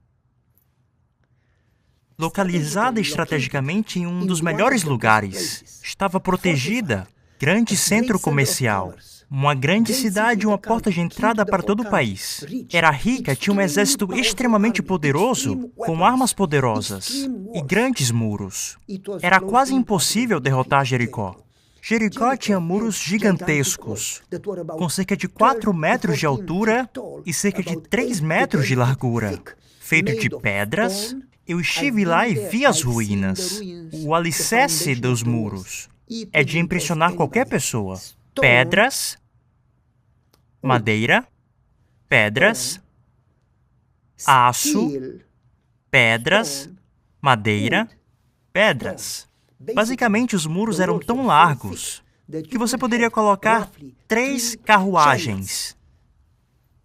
Localizada estrategicamente em um dos melhores lugares, estava protegida, grande centro comercial, uma grande cidade e uma porta de entrada para todo o país. Era rica, tinha um exército extremamente poderoso, com armas poderosas e grandes muros. Era quase impossível derrotar Jericó. Jericó tinha muros gigantescos, com cerca de 4 metros de altura e cerca de 3 metros de largura, feito de pedras. Eu estive lá e vi as ruínas. O alicerce dos muros é de impressionar qualquer pessoa. Pedras, madeira, pedras, aço, pedras, madeira, pedras. Basicamente, os muros eram tão largos que você poderia colocar 3 carruagens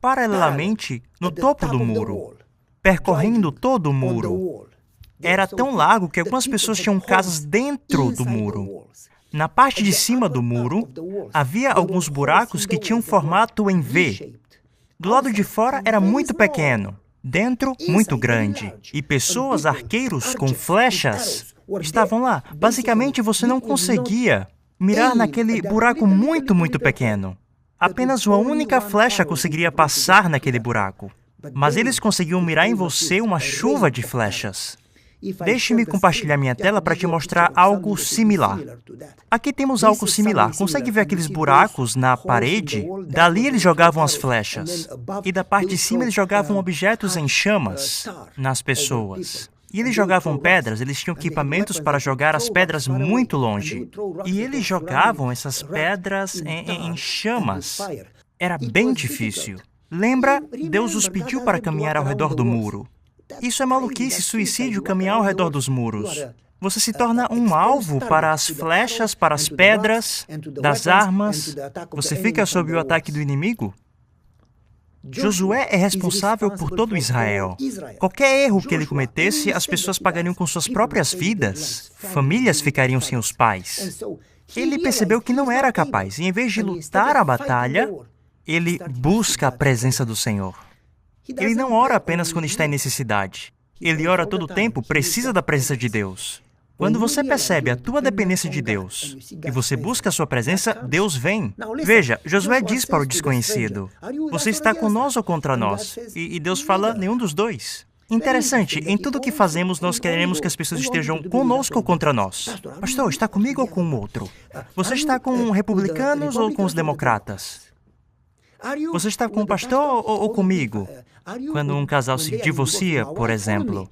paralelamente no topo do muro, percorrendo todo o muro. Era tão largo que algumas pessoas tinham casas dentro do muro. Na parte de cima do muro, havia alguns buracos que tinham formato em V. Do lado de fora era muito pequeno, dentro muito grande. E pessoas, arqueiros com flechas, estavam lá. Basicamente, você não conseguia mirar naquele buraco muito pequeno. Apenas uma única flecha conseguiria passar naquele buraco. Mas eles conseguiam mirar em você uma chuva de flechas. Deixe-me compartilhar minha tela para te mostrar algo similar. Aqui temos algo similar. Consegue ver aqueles buracos na parede? Dali eles jogavam as flechas. E da parte de cima eles jogavam objetos em chamas nas pessoas. E eles jogavam pedras, eles tinham equipamentos para jogar as pedras muito longe. E eles jogavam essas pedras em chamas. Era bem difícil. Lembra? Deus os pediu para caminhar ao redor do muro. Isso é maluquice, suicídio, caminhar ao redor dos muros. Você se torna um alvo para as flechas, para as pedras, das armas. Você fica sob o ataque do inimigo. Josué é responsável por todo Israel. Qualquer erro que ele cometesse, as pessoas pagariam com suas próprias vidas. Famílias ficariam sem os pais. Ele percebeu que não era capaz, e em vez de lutar a batalha, ele busca a presença do Senhor. Ele não ora apenas quando está em necessidade. Ele ora todo o tempo, precisa da presença de Deus. Quando você percebe a tua dependência de Deus e você busca a sua presença, Deus vem. Veja, Josué diz para o desconhecido, você está com nós ou contra nós? E Deus fala, nenhum dos dois. Interessante, em tudo que fazemos, nós queremos que as pessoas estejam conosco ou contra nós. Pastor, está comigo ou com o outro? Você está com republicanos ou com os democratas? Você está com o pastor ou comigo? Quando um casal se divorcia, por exemplo,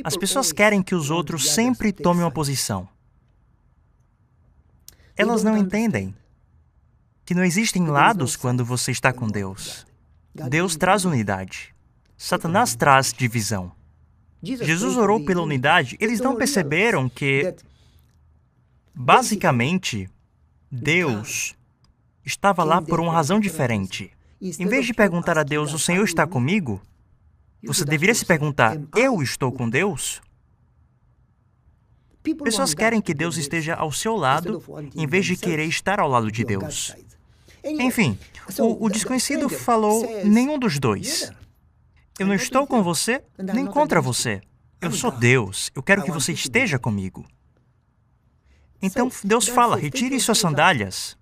as pessoas querem que os outros sempre tomem uma posição. Elas não entendem que não existem lados quando você está com Deus. Deus traz unidade. Satanás traz divisão. Jesus orou pela unidade. Eles não perceberam que, basicamente, Deus estava lá por uma razão diferente. Em vez de perguntar a Deus, o Senhor está comigo? Você deveria se perguntar, eu estou com Deus? Pessoas querem que Deus esteja ao seu lado, em vez de querer estar ao lado de Deus. Enfim, o desconhecido falou nenhum dos dois. Eu não estou com você, nem contra você. Eu sou Deus, eu quero que você esteja comigo. Então Deus fala, retire suas sandálias.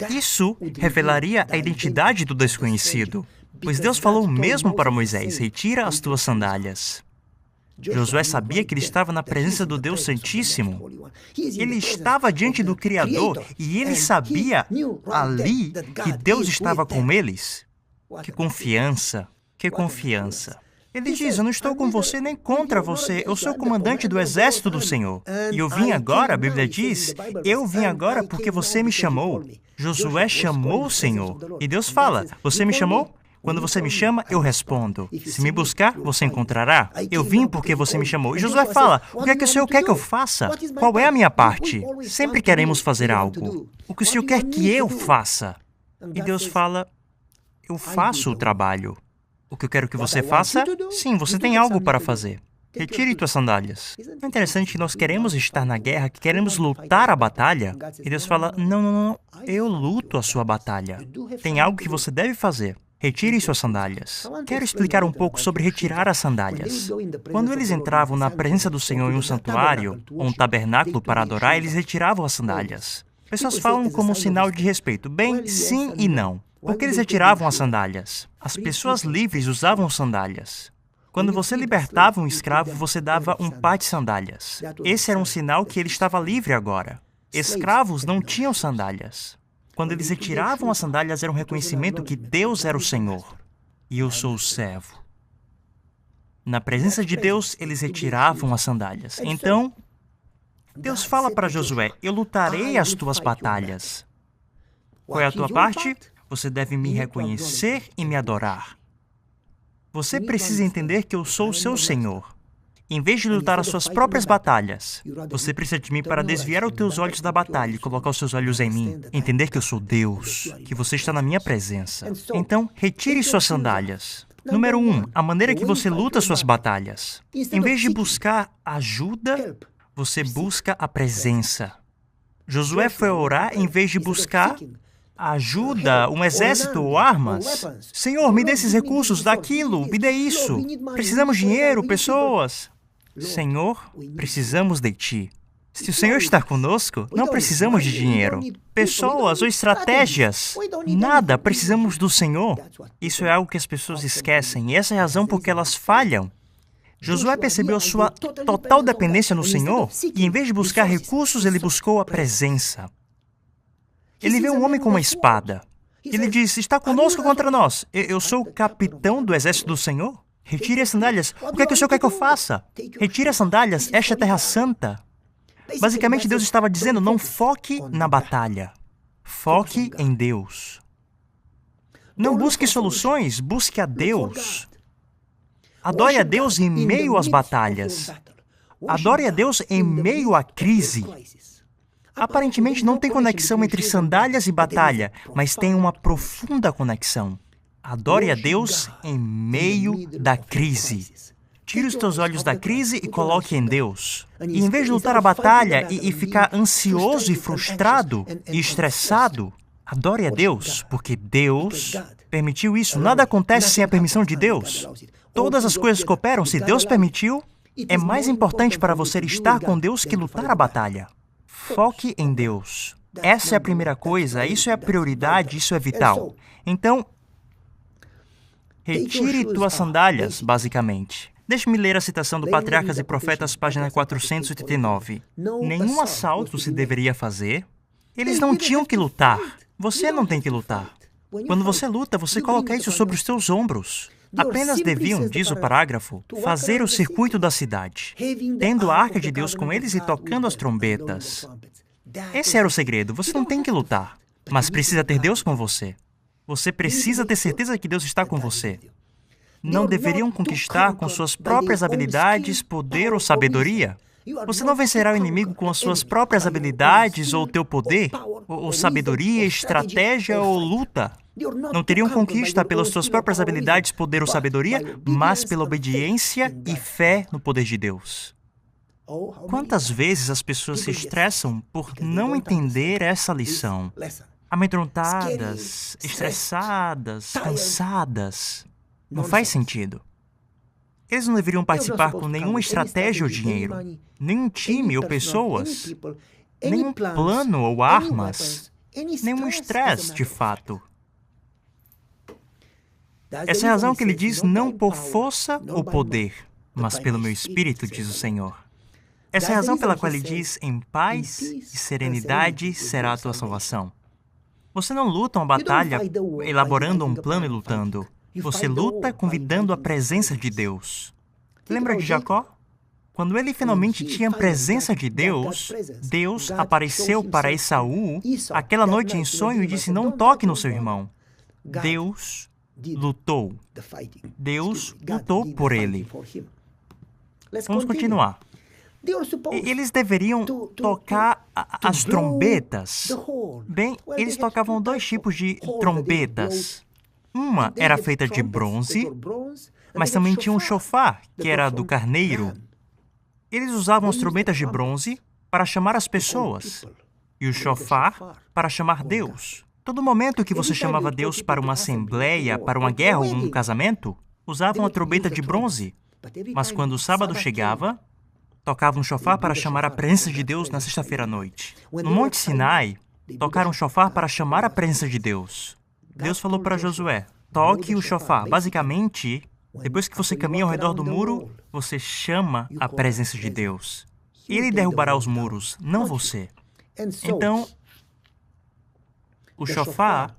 Isso revelaria a identidade do desconhecido, pois Deus falou mesmo para Moisés, retira as tuas sandálias. Josué sabia que ele estava na presença do Deus Santíssimo. Ele estava diante do Criador e ele sabia ali que Deus estava com eles. Que confiança, que confiança. Ele diz, eu não estou com você nem contra você, eu sou o comandante do exército do Senhor. E eu vim agora, a Bíblia diz, eu vim agora porque você me chamou. Josué chamou o Senhor. E Deus fala, você me chamou? Quando você me chama, eu respondo. Se me buscar, você encontrará. Eu vim porque você me chamou. E Josué fala, o que é que o Senhor quer que eu faça? Qual é a minha parte? Sempre queremos fazer algo. O que o Senhor quer que eu faça? E Deus fala, eu faço o trabalho. O que eu quero que você faça? Sim, você tem algo para fazer. Retire tuas sandálias. É interessante que nós queremos estar na guerra, que queremos lutar a batalha. E Deus fala, não, eu luto a sua batalha. Tem algo que você deve fazer. Retire suas sandálias. Quero explicar um pouco sobre retirar as sandálias. Quando eles entravam na presença do Senhor em um santuário, ou um tabernáculo para adorar, eles retiravam as sandálias. Pessoas falam como um sinal de respeito. Bem, sim e não. Por que eles retiravam as sandálias? As pessoas livres usavam sandálias. Quando você libertava um escravo, você dava um par de sandálias. Esse era um sinal que ele estava livre agora. Escravos não tinham sandálias. Quando eles retiravam as sandálias, era um reconhecimento que Deus era o Senhor e eu sou o servo. Na presença de Deus, eles retiravam as sandálias. Então, Deus fala para Josué, eu lutarei as tuas batalhas. Qual é a tua parte? Você deve me reconhecer e me adorar. Você precisa entender que eu sou o seu Senhor. Em vez de lutar as suas próprias batalhas, você precisa de mim para desviar os teus olhos da batalha e colocar os seus olhos em mim. Entender que eu sou Deus, que você está na minha presença. Então, retire suas sandálias. Número 1, a maneira que você luta suas batalhas. Em vez de buscar ajuda, você busca a presença. Josué foi orar em vez de buscar ajuda, um exército ou armas. Senhor, me dê esses recursos, daquilo, me dê isso. Precisamos de dinheiro, pessoas. Senhor, precisamos de Ti. Se o Senhor está conosco, não precisamos de dinheiro, pessoas ou estratégias. Nada, precisamos do Senhor. Isso é algo que as pessoas esquecem, e essa é a razão por que elas falham. Josué percebeu sua total dependência no Senhor, e em vez de buscar recursos, ele buscou a presença. Ele vê um homem com uma espada. Ele diz, está conosco contra nós. Eu sou o capitão do exército do Senhor? Retire as sandálias. O que é que o Senhor quer que eu faça? Retire as sandálias. Esta é a terra santa. Basicamente, Deus estava dizendo, não foque na batalha. Foque em Deus. Não busque soluções, busque a Deus. Adore a Deus em meio às batalhas. Adore a Deus em meio à crise. Aparentemente não tem conexão entre sandálias e batalha, mas tem uma profunda conexão. Adore a Deus em meio da crise. Tire os teus olhos da crise e coloque em Deus. E em vez de lutar a batalha e ficar ansioso e frustrado e estressado, adore a Deus, porque Deus permitiu isso. Nada acontece sem a permissão de Deus. Todas as coisas cooperam se Deus permitiu. É mais importante para você estar com Deus que lutar a batalha. Foque em Deus. Essa é a primeira coisa, isso é a prioridade, isso é vital. Então, retire tuas sandálias, basicamente. Deixe-me ler a citação do Patriarcas e Profetas, página 489. Nenhum assalto se deveria fazer. Eles não tinham que lutar. Você não tem que lutar. Quando você luta, você coloca isso sobre os seus ombros. Apenas deviam, diz o parágrafo, fazer o circuito da cidade, tendo a arca de Deus com eles e tocando as trombetas. Esse era o segredo, você não tem que lutar. Mas precisa ter Deus com você. Você precisa ter certeza que Deus está com você. Não deveriam conquistar com suas próprias habilidades, poder ou sabedoria. Você não vencerá o inimigo com as suas próprias habilidades ou teu poder, ou sabedoria, estratégia ou luta. Não teriam conquista pelas suas próprias habilidades, poder ou sabedoria, mas pela obediência e fé no poder de Deus. Quantas vezes as pessoas se estressam por não entender essa lição? Amedrontadas, estressadas, cansadas. Não faz sentido. Eles não deveriam participar com nenhuma estratégia ou dinheiro, nenhum time ou pessoas, nenhum plano ou armas, nenhum estresse, de fato. Essa é a razão que ele diz não por força ou poder, mas pelo meu espírito, diz o Senhor. Essa é a razão pela qual ele diz, em paz e serenidade será a tua salvação. Você não luta uma batalha elaborando um plano e lutando. Você luta convidando a presença de Deus. Lembra de Jacó? Quando ele finalmente tinha a presença de Deus, Deus apareceu para Esaú aquela noite em sonho e disse, não toque no seu irmão. Deus lutou. Deus lutou por ele. Vamos continuar. Eles deveriam tocar as trombetas. Bem, eles tocavam dois tipos de trombetas. Uma era feita de bronze, mas também tinha um chofar, que era do carneiro. Eles usavam as trombetas de bronze para chamar as pessoas, e o chofar para chamar Deus. Todo momento que você chamava Deus para uma assembleia, para uma guerra ou um casamento, usavam a trombeta de bronze. Mas quando o sábado chegava, tocavam um chofar para chamar a presença de Deus na sexta-feira à noite. No Monte Sinai, tocaram um chofar para chamar a presença de Deus. Deus falou para Josué, toque o chofar. Basicamente, depois que você caminha ao redor do muro, você chama a presença de Deus. Ele derrubará os muros, não você. Então, o chofar,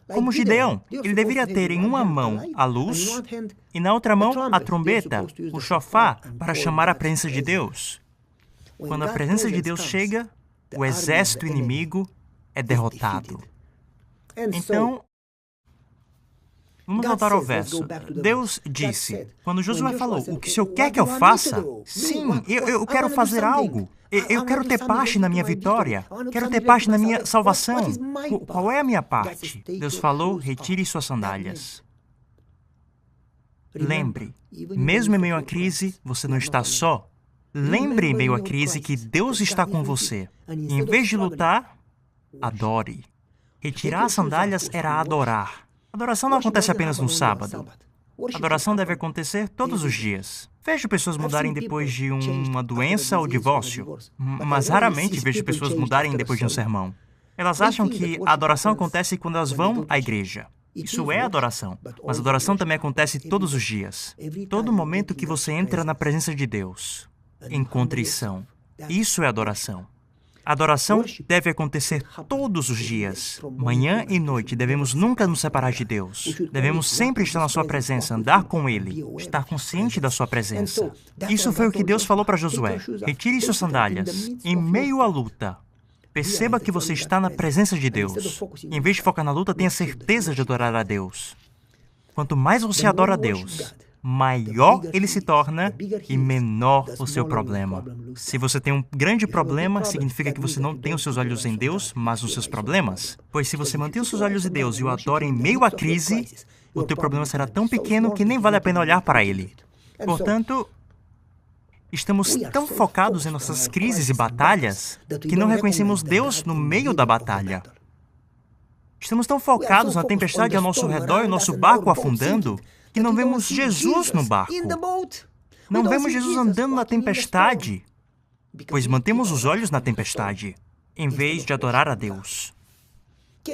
como Gideão, ele deveria ter em uma mão a luz e na outra mão a trombeta, o chofar, para chamar a presença de Deus. Quando a presença de Deus chega, o exército inimigo é derrotado. Então, vamos voltar ao verso. Deus disse, quando Josué falou, o que o Senhor quer que eu faça? Sim, eu quero fazer algo. Eu quero ter parte na minha vitória. Quero ter parte na minha salvação. Qual é a minha parte? Deus falou, retire suas sandálias. Lembre, mesmo em meio à crise, você não está só. Lembre em meio à crise que Deus está com você. E em vez de lutar, adore. Retirar as sandálias era adorar. Adoração não acontece apenas no sábado. Adoração deve acontecer todos os dias. Vejo pessoas mudarem depois de uma doença ou divórcio, mas raramente vejo pessoas mudarem depois de um sermão. Elas acham que a adoração acontece quando elas vão à igreja. Isso é adoração, mas a adoração também acontece todos os dias. Todo momento que você entra na presença de Deus, em contrição. Isso é adoração. A adoração deve acontecer todos os dias. Manhã e noite devemos nunca nos separar de Deus. Devemos sempre estar na sua presença, andar com Ele, estar consciente da sua presença. Isso foi o que Deus falou para Josué. Retire suas sandálias. Em meio à luta, perceba que você está na presença de Deus. Em vez de focar na luta, tenha certeza de adorar a Deus. Quanto mais você adora a Deus, maior ele se torna e menor o seu problema. Se você tem um grande problema, significa que você não tem os seus olhos em Deus, mas nos seus problemas. Pois se você mantém os seus olhos em Deus e o adora em meio à crise, o teu problema será tão pequeno que nem vale a pena olhar para ele. Portanto, estamos tão focados em nossas crises e batalhas que não reconhecemos Deus no meio da batalha. Estamos tão focados na tempestade ao nosso redor e o nosso barco afundando que não vemos Jesus no barco. Não vemos Jesus andando na tempestade, pois mantemos os olhos na tempestade, em vez de adorar a Deus.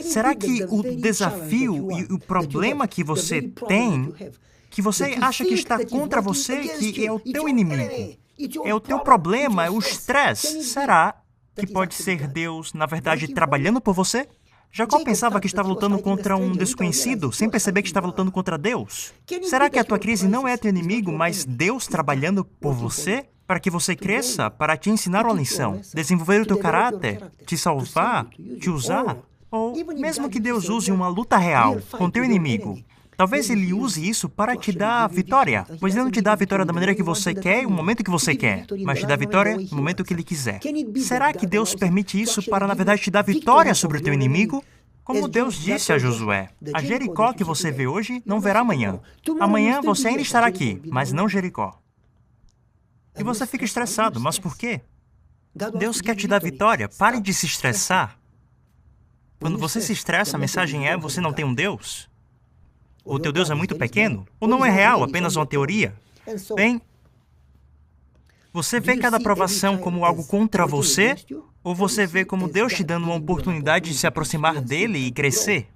Será que o desafio e o problema que você tem, que você acha que está contra você, que é o teu inimigo, é o teu problema, é o estresse, será que pode ser Deus, na verdade, trabalhando por você? Jacó pensava que estava lutando contra um desconhecido, sem perceber que estava lutando contra Deus. Será que a tua crise não é teu inimigo, mas Deus trabalhando por você? Para que você cresça, para te ensinar uma lição, desenvolver o teu caráter, te salvar, te usar? Ou mesmo que Deus use uma luta real com teu inimigo, talvez Ele use isso para te dar vitória, pois Ele não te dá a vitória da maneira que você quer, no momento que você quer, mas te dá vitória no momento que Ele quiser. Será que Deus permite isso para, na verdade, te dar vitória sobre o teu inimigo? Como Deus disse a Josué, a Jericó que você vê hoje, não verá amanhã. Amanhã você ainda estará aqui, mas não Jericó. E você fica estressado, mas por quê? Deus quer te dar vitória, pare de se estressar. Quando você se estressa, a mensagem é, você não tem um Deus? O teu Deus é muito pequeno? Ou não é real, apenas uma teoria? Bem, você vê cada provação como algo contra você? Ou você vê como Deus te dando uma oportunidade de se aproximar dele e crescer?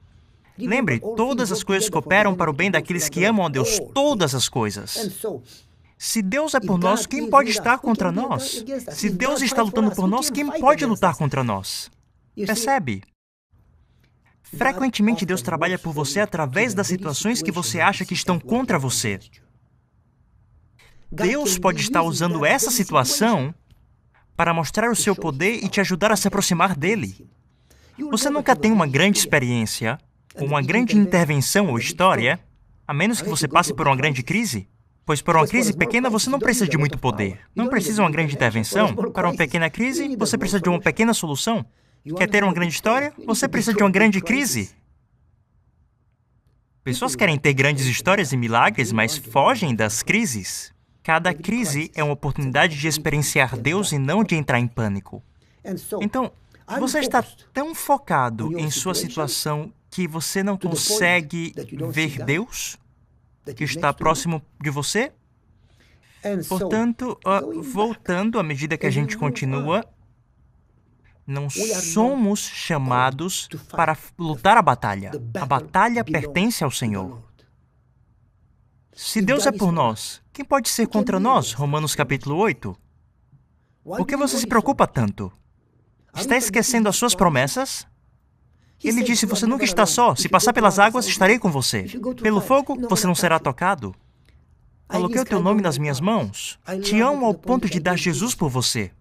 Lembre, todas as coisas cooperam para o bem daqueles que amam a Deus, todas as coisas. Se Deus é por nós, quem pode estar contra nós? Se Deus está lutando por nós, quem pode lutar contra nós? Percebe? Frequentemente Deus trabalha por você através das situações que você acha que estão contra você. Deus pode estar usando essa situação para mostrar o seu poder e te ajudar a se aproximar dele. Você nunca tem uma grande experiência, ou uma grande intervenção ou história, a menos que você passe por uma grande crise. Pois para uma crise pequena você não precisa de muito poder. Não precisa de uma grande intervenção. Para uma pequena crise, você precisa de uma pequena solução. Quer ter uma grande história? Você precisa de uma grande crise. Pessoas querem ter grandes histórias e milagres, mas fogem das crises. Cada crise é uma oportunidade de experienciar Deus e não de entrar em pânico. Então, você está tão focado em sua situação que você não consegue ver Deus, que está próximo de você? Portanto, voltando à medida que a gente continua, não somos chamados para lutar a batalha. A batalha pertence ao Senhor. Se Deus é por nós, quem pode ser contra nós? Romanos capítulo 8. Por que você se preocupa tanto? Está esquecendo as suas promessas? Ele disse, você nunca está só. Se passar pelas águas, estarei com você. Pelo fogo, você não será tocado. Coloquei o teu nome nas minhas mãos. Te amo ao ponto de dar Jesus por você.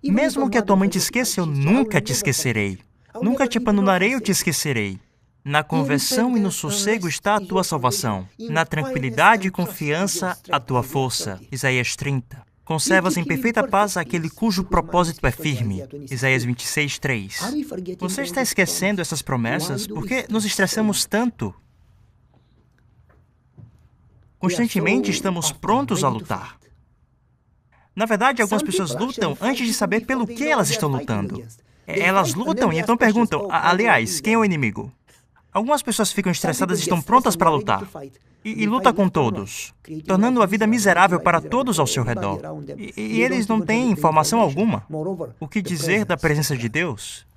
Mesmo que a tua mãe te esqueça, eu nunca te esquecerei. Nunca te abandonarei ou te esquecerei. Na conversão e no sossego está a tua salvação. Na tranquilidade e confiança, a tua força. Isaías 30. Conservas em perfeita paz aquele cujo propósito é firme. Isaías 26, 3. Você está esquecendo essas promessas? Por que nos estressamos tanto? Constantemente estamos prontos a lutar. Na verdade, algumas pessoas lutam antes de saber pelo que elas estão lutando. Elas lutam e então perguntam, aliás, quem é o inimigo? Algumas pessoas ficam estressadas e estão prontas para lutar. E luta com todos, tornando a vida miserável para todos ao seu redor. E eles não têm informação alguma. O que dizer da presença de Deus?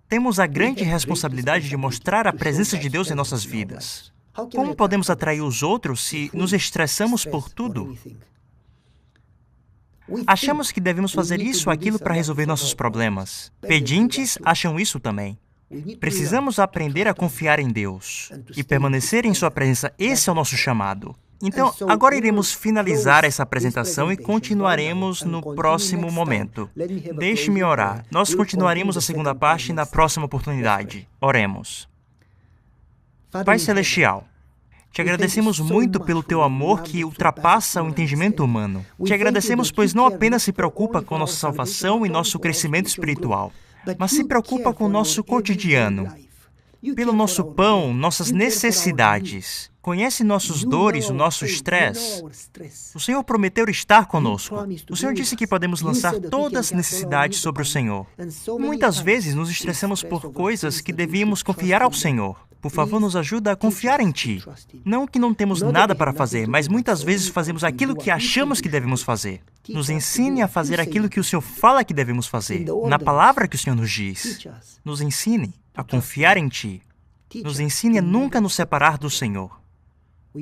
Temos a grande responsabilidade de mostrar a presença de Deus em nossas vidas. Como podemos atrair os outros se nos estressamos por tudo? Achamos que devemos fazer isso ou aquilo para resolver nossos problemas. Pedintes acham isso também. Precisamos aprender a confiar em Deus e permanecer em sua presença. Esse é o nosso chamado. Então, agora iremos finalizar essa apresentação e continuaremos no próximo momento. Deixe-me orar. Nós continuaremos a segunda parte na próxima oportunidade. Oremos. Pai Celestial, te agradecemos muito pelo teu amor que ultrapassa o entendimento humano. Te agradecemos pois não apenas se preocupa com nossa salvação e nosso crescimento espiritual, mas se preocupa com o nosso cotidiano, pelo nosso pão, nossas necessidades. Conhece nossos dores, o nosso estresse. O Senhor prometeu estar conosco. O Senhor disse que podemos lançar todas as necessidades sobre o Senhor. Muitas vezes nos estressamos por coisas que devíamos confiar ao Senhor. Por favor, nos ajuda a confiar em Ti. Não que não temos nada para fazer, mas muitas vezes fazemos aquilo que achamos que devemos fazer. Nos ensine a fazer aquilo que o Senhor fala que devemos fazer, na palavra que o Senhor nos diz. Nos ensine a confiar em Ti. Nos ensine a nunca nos separar do Senhor.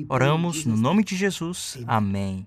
Oramos no nome de Jesus. Amém.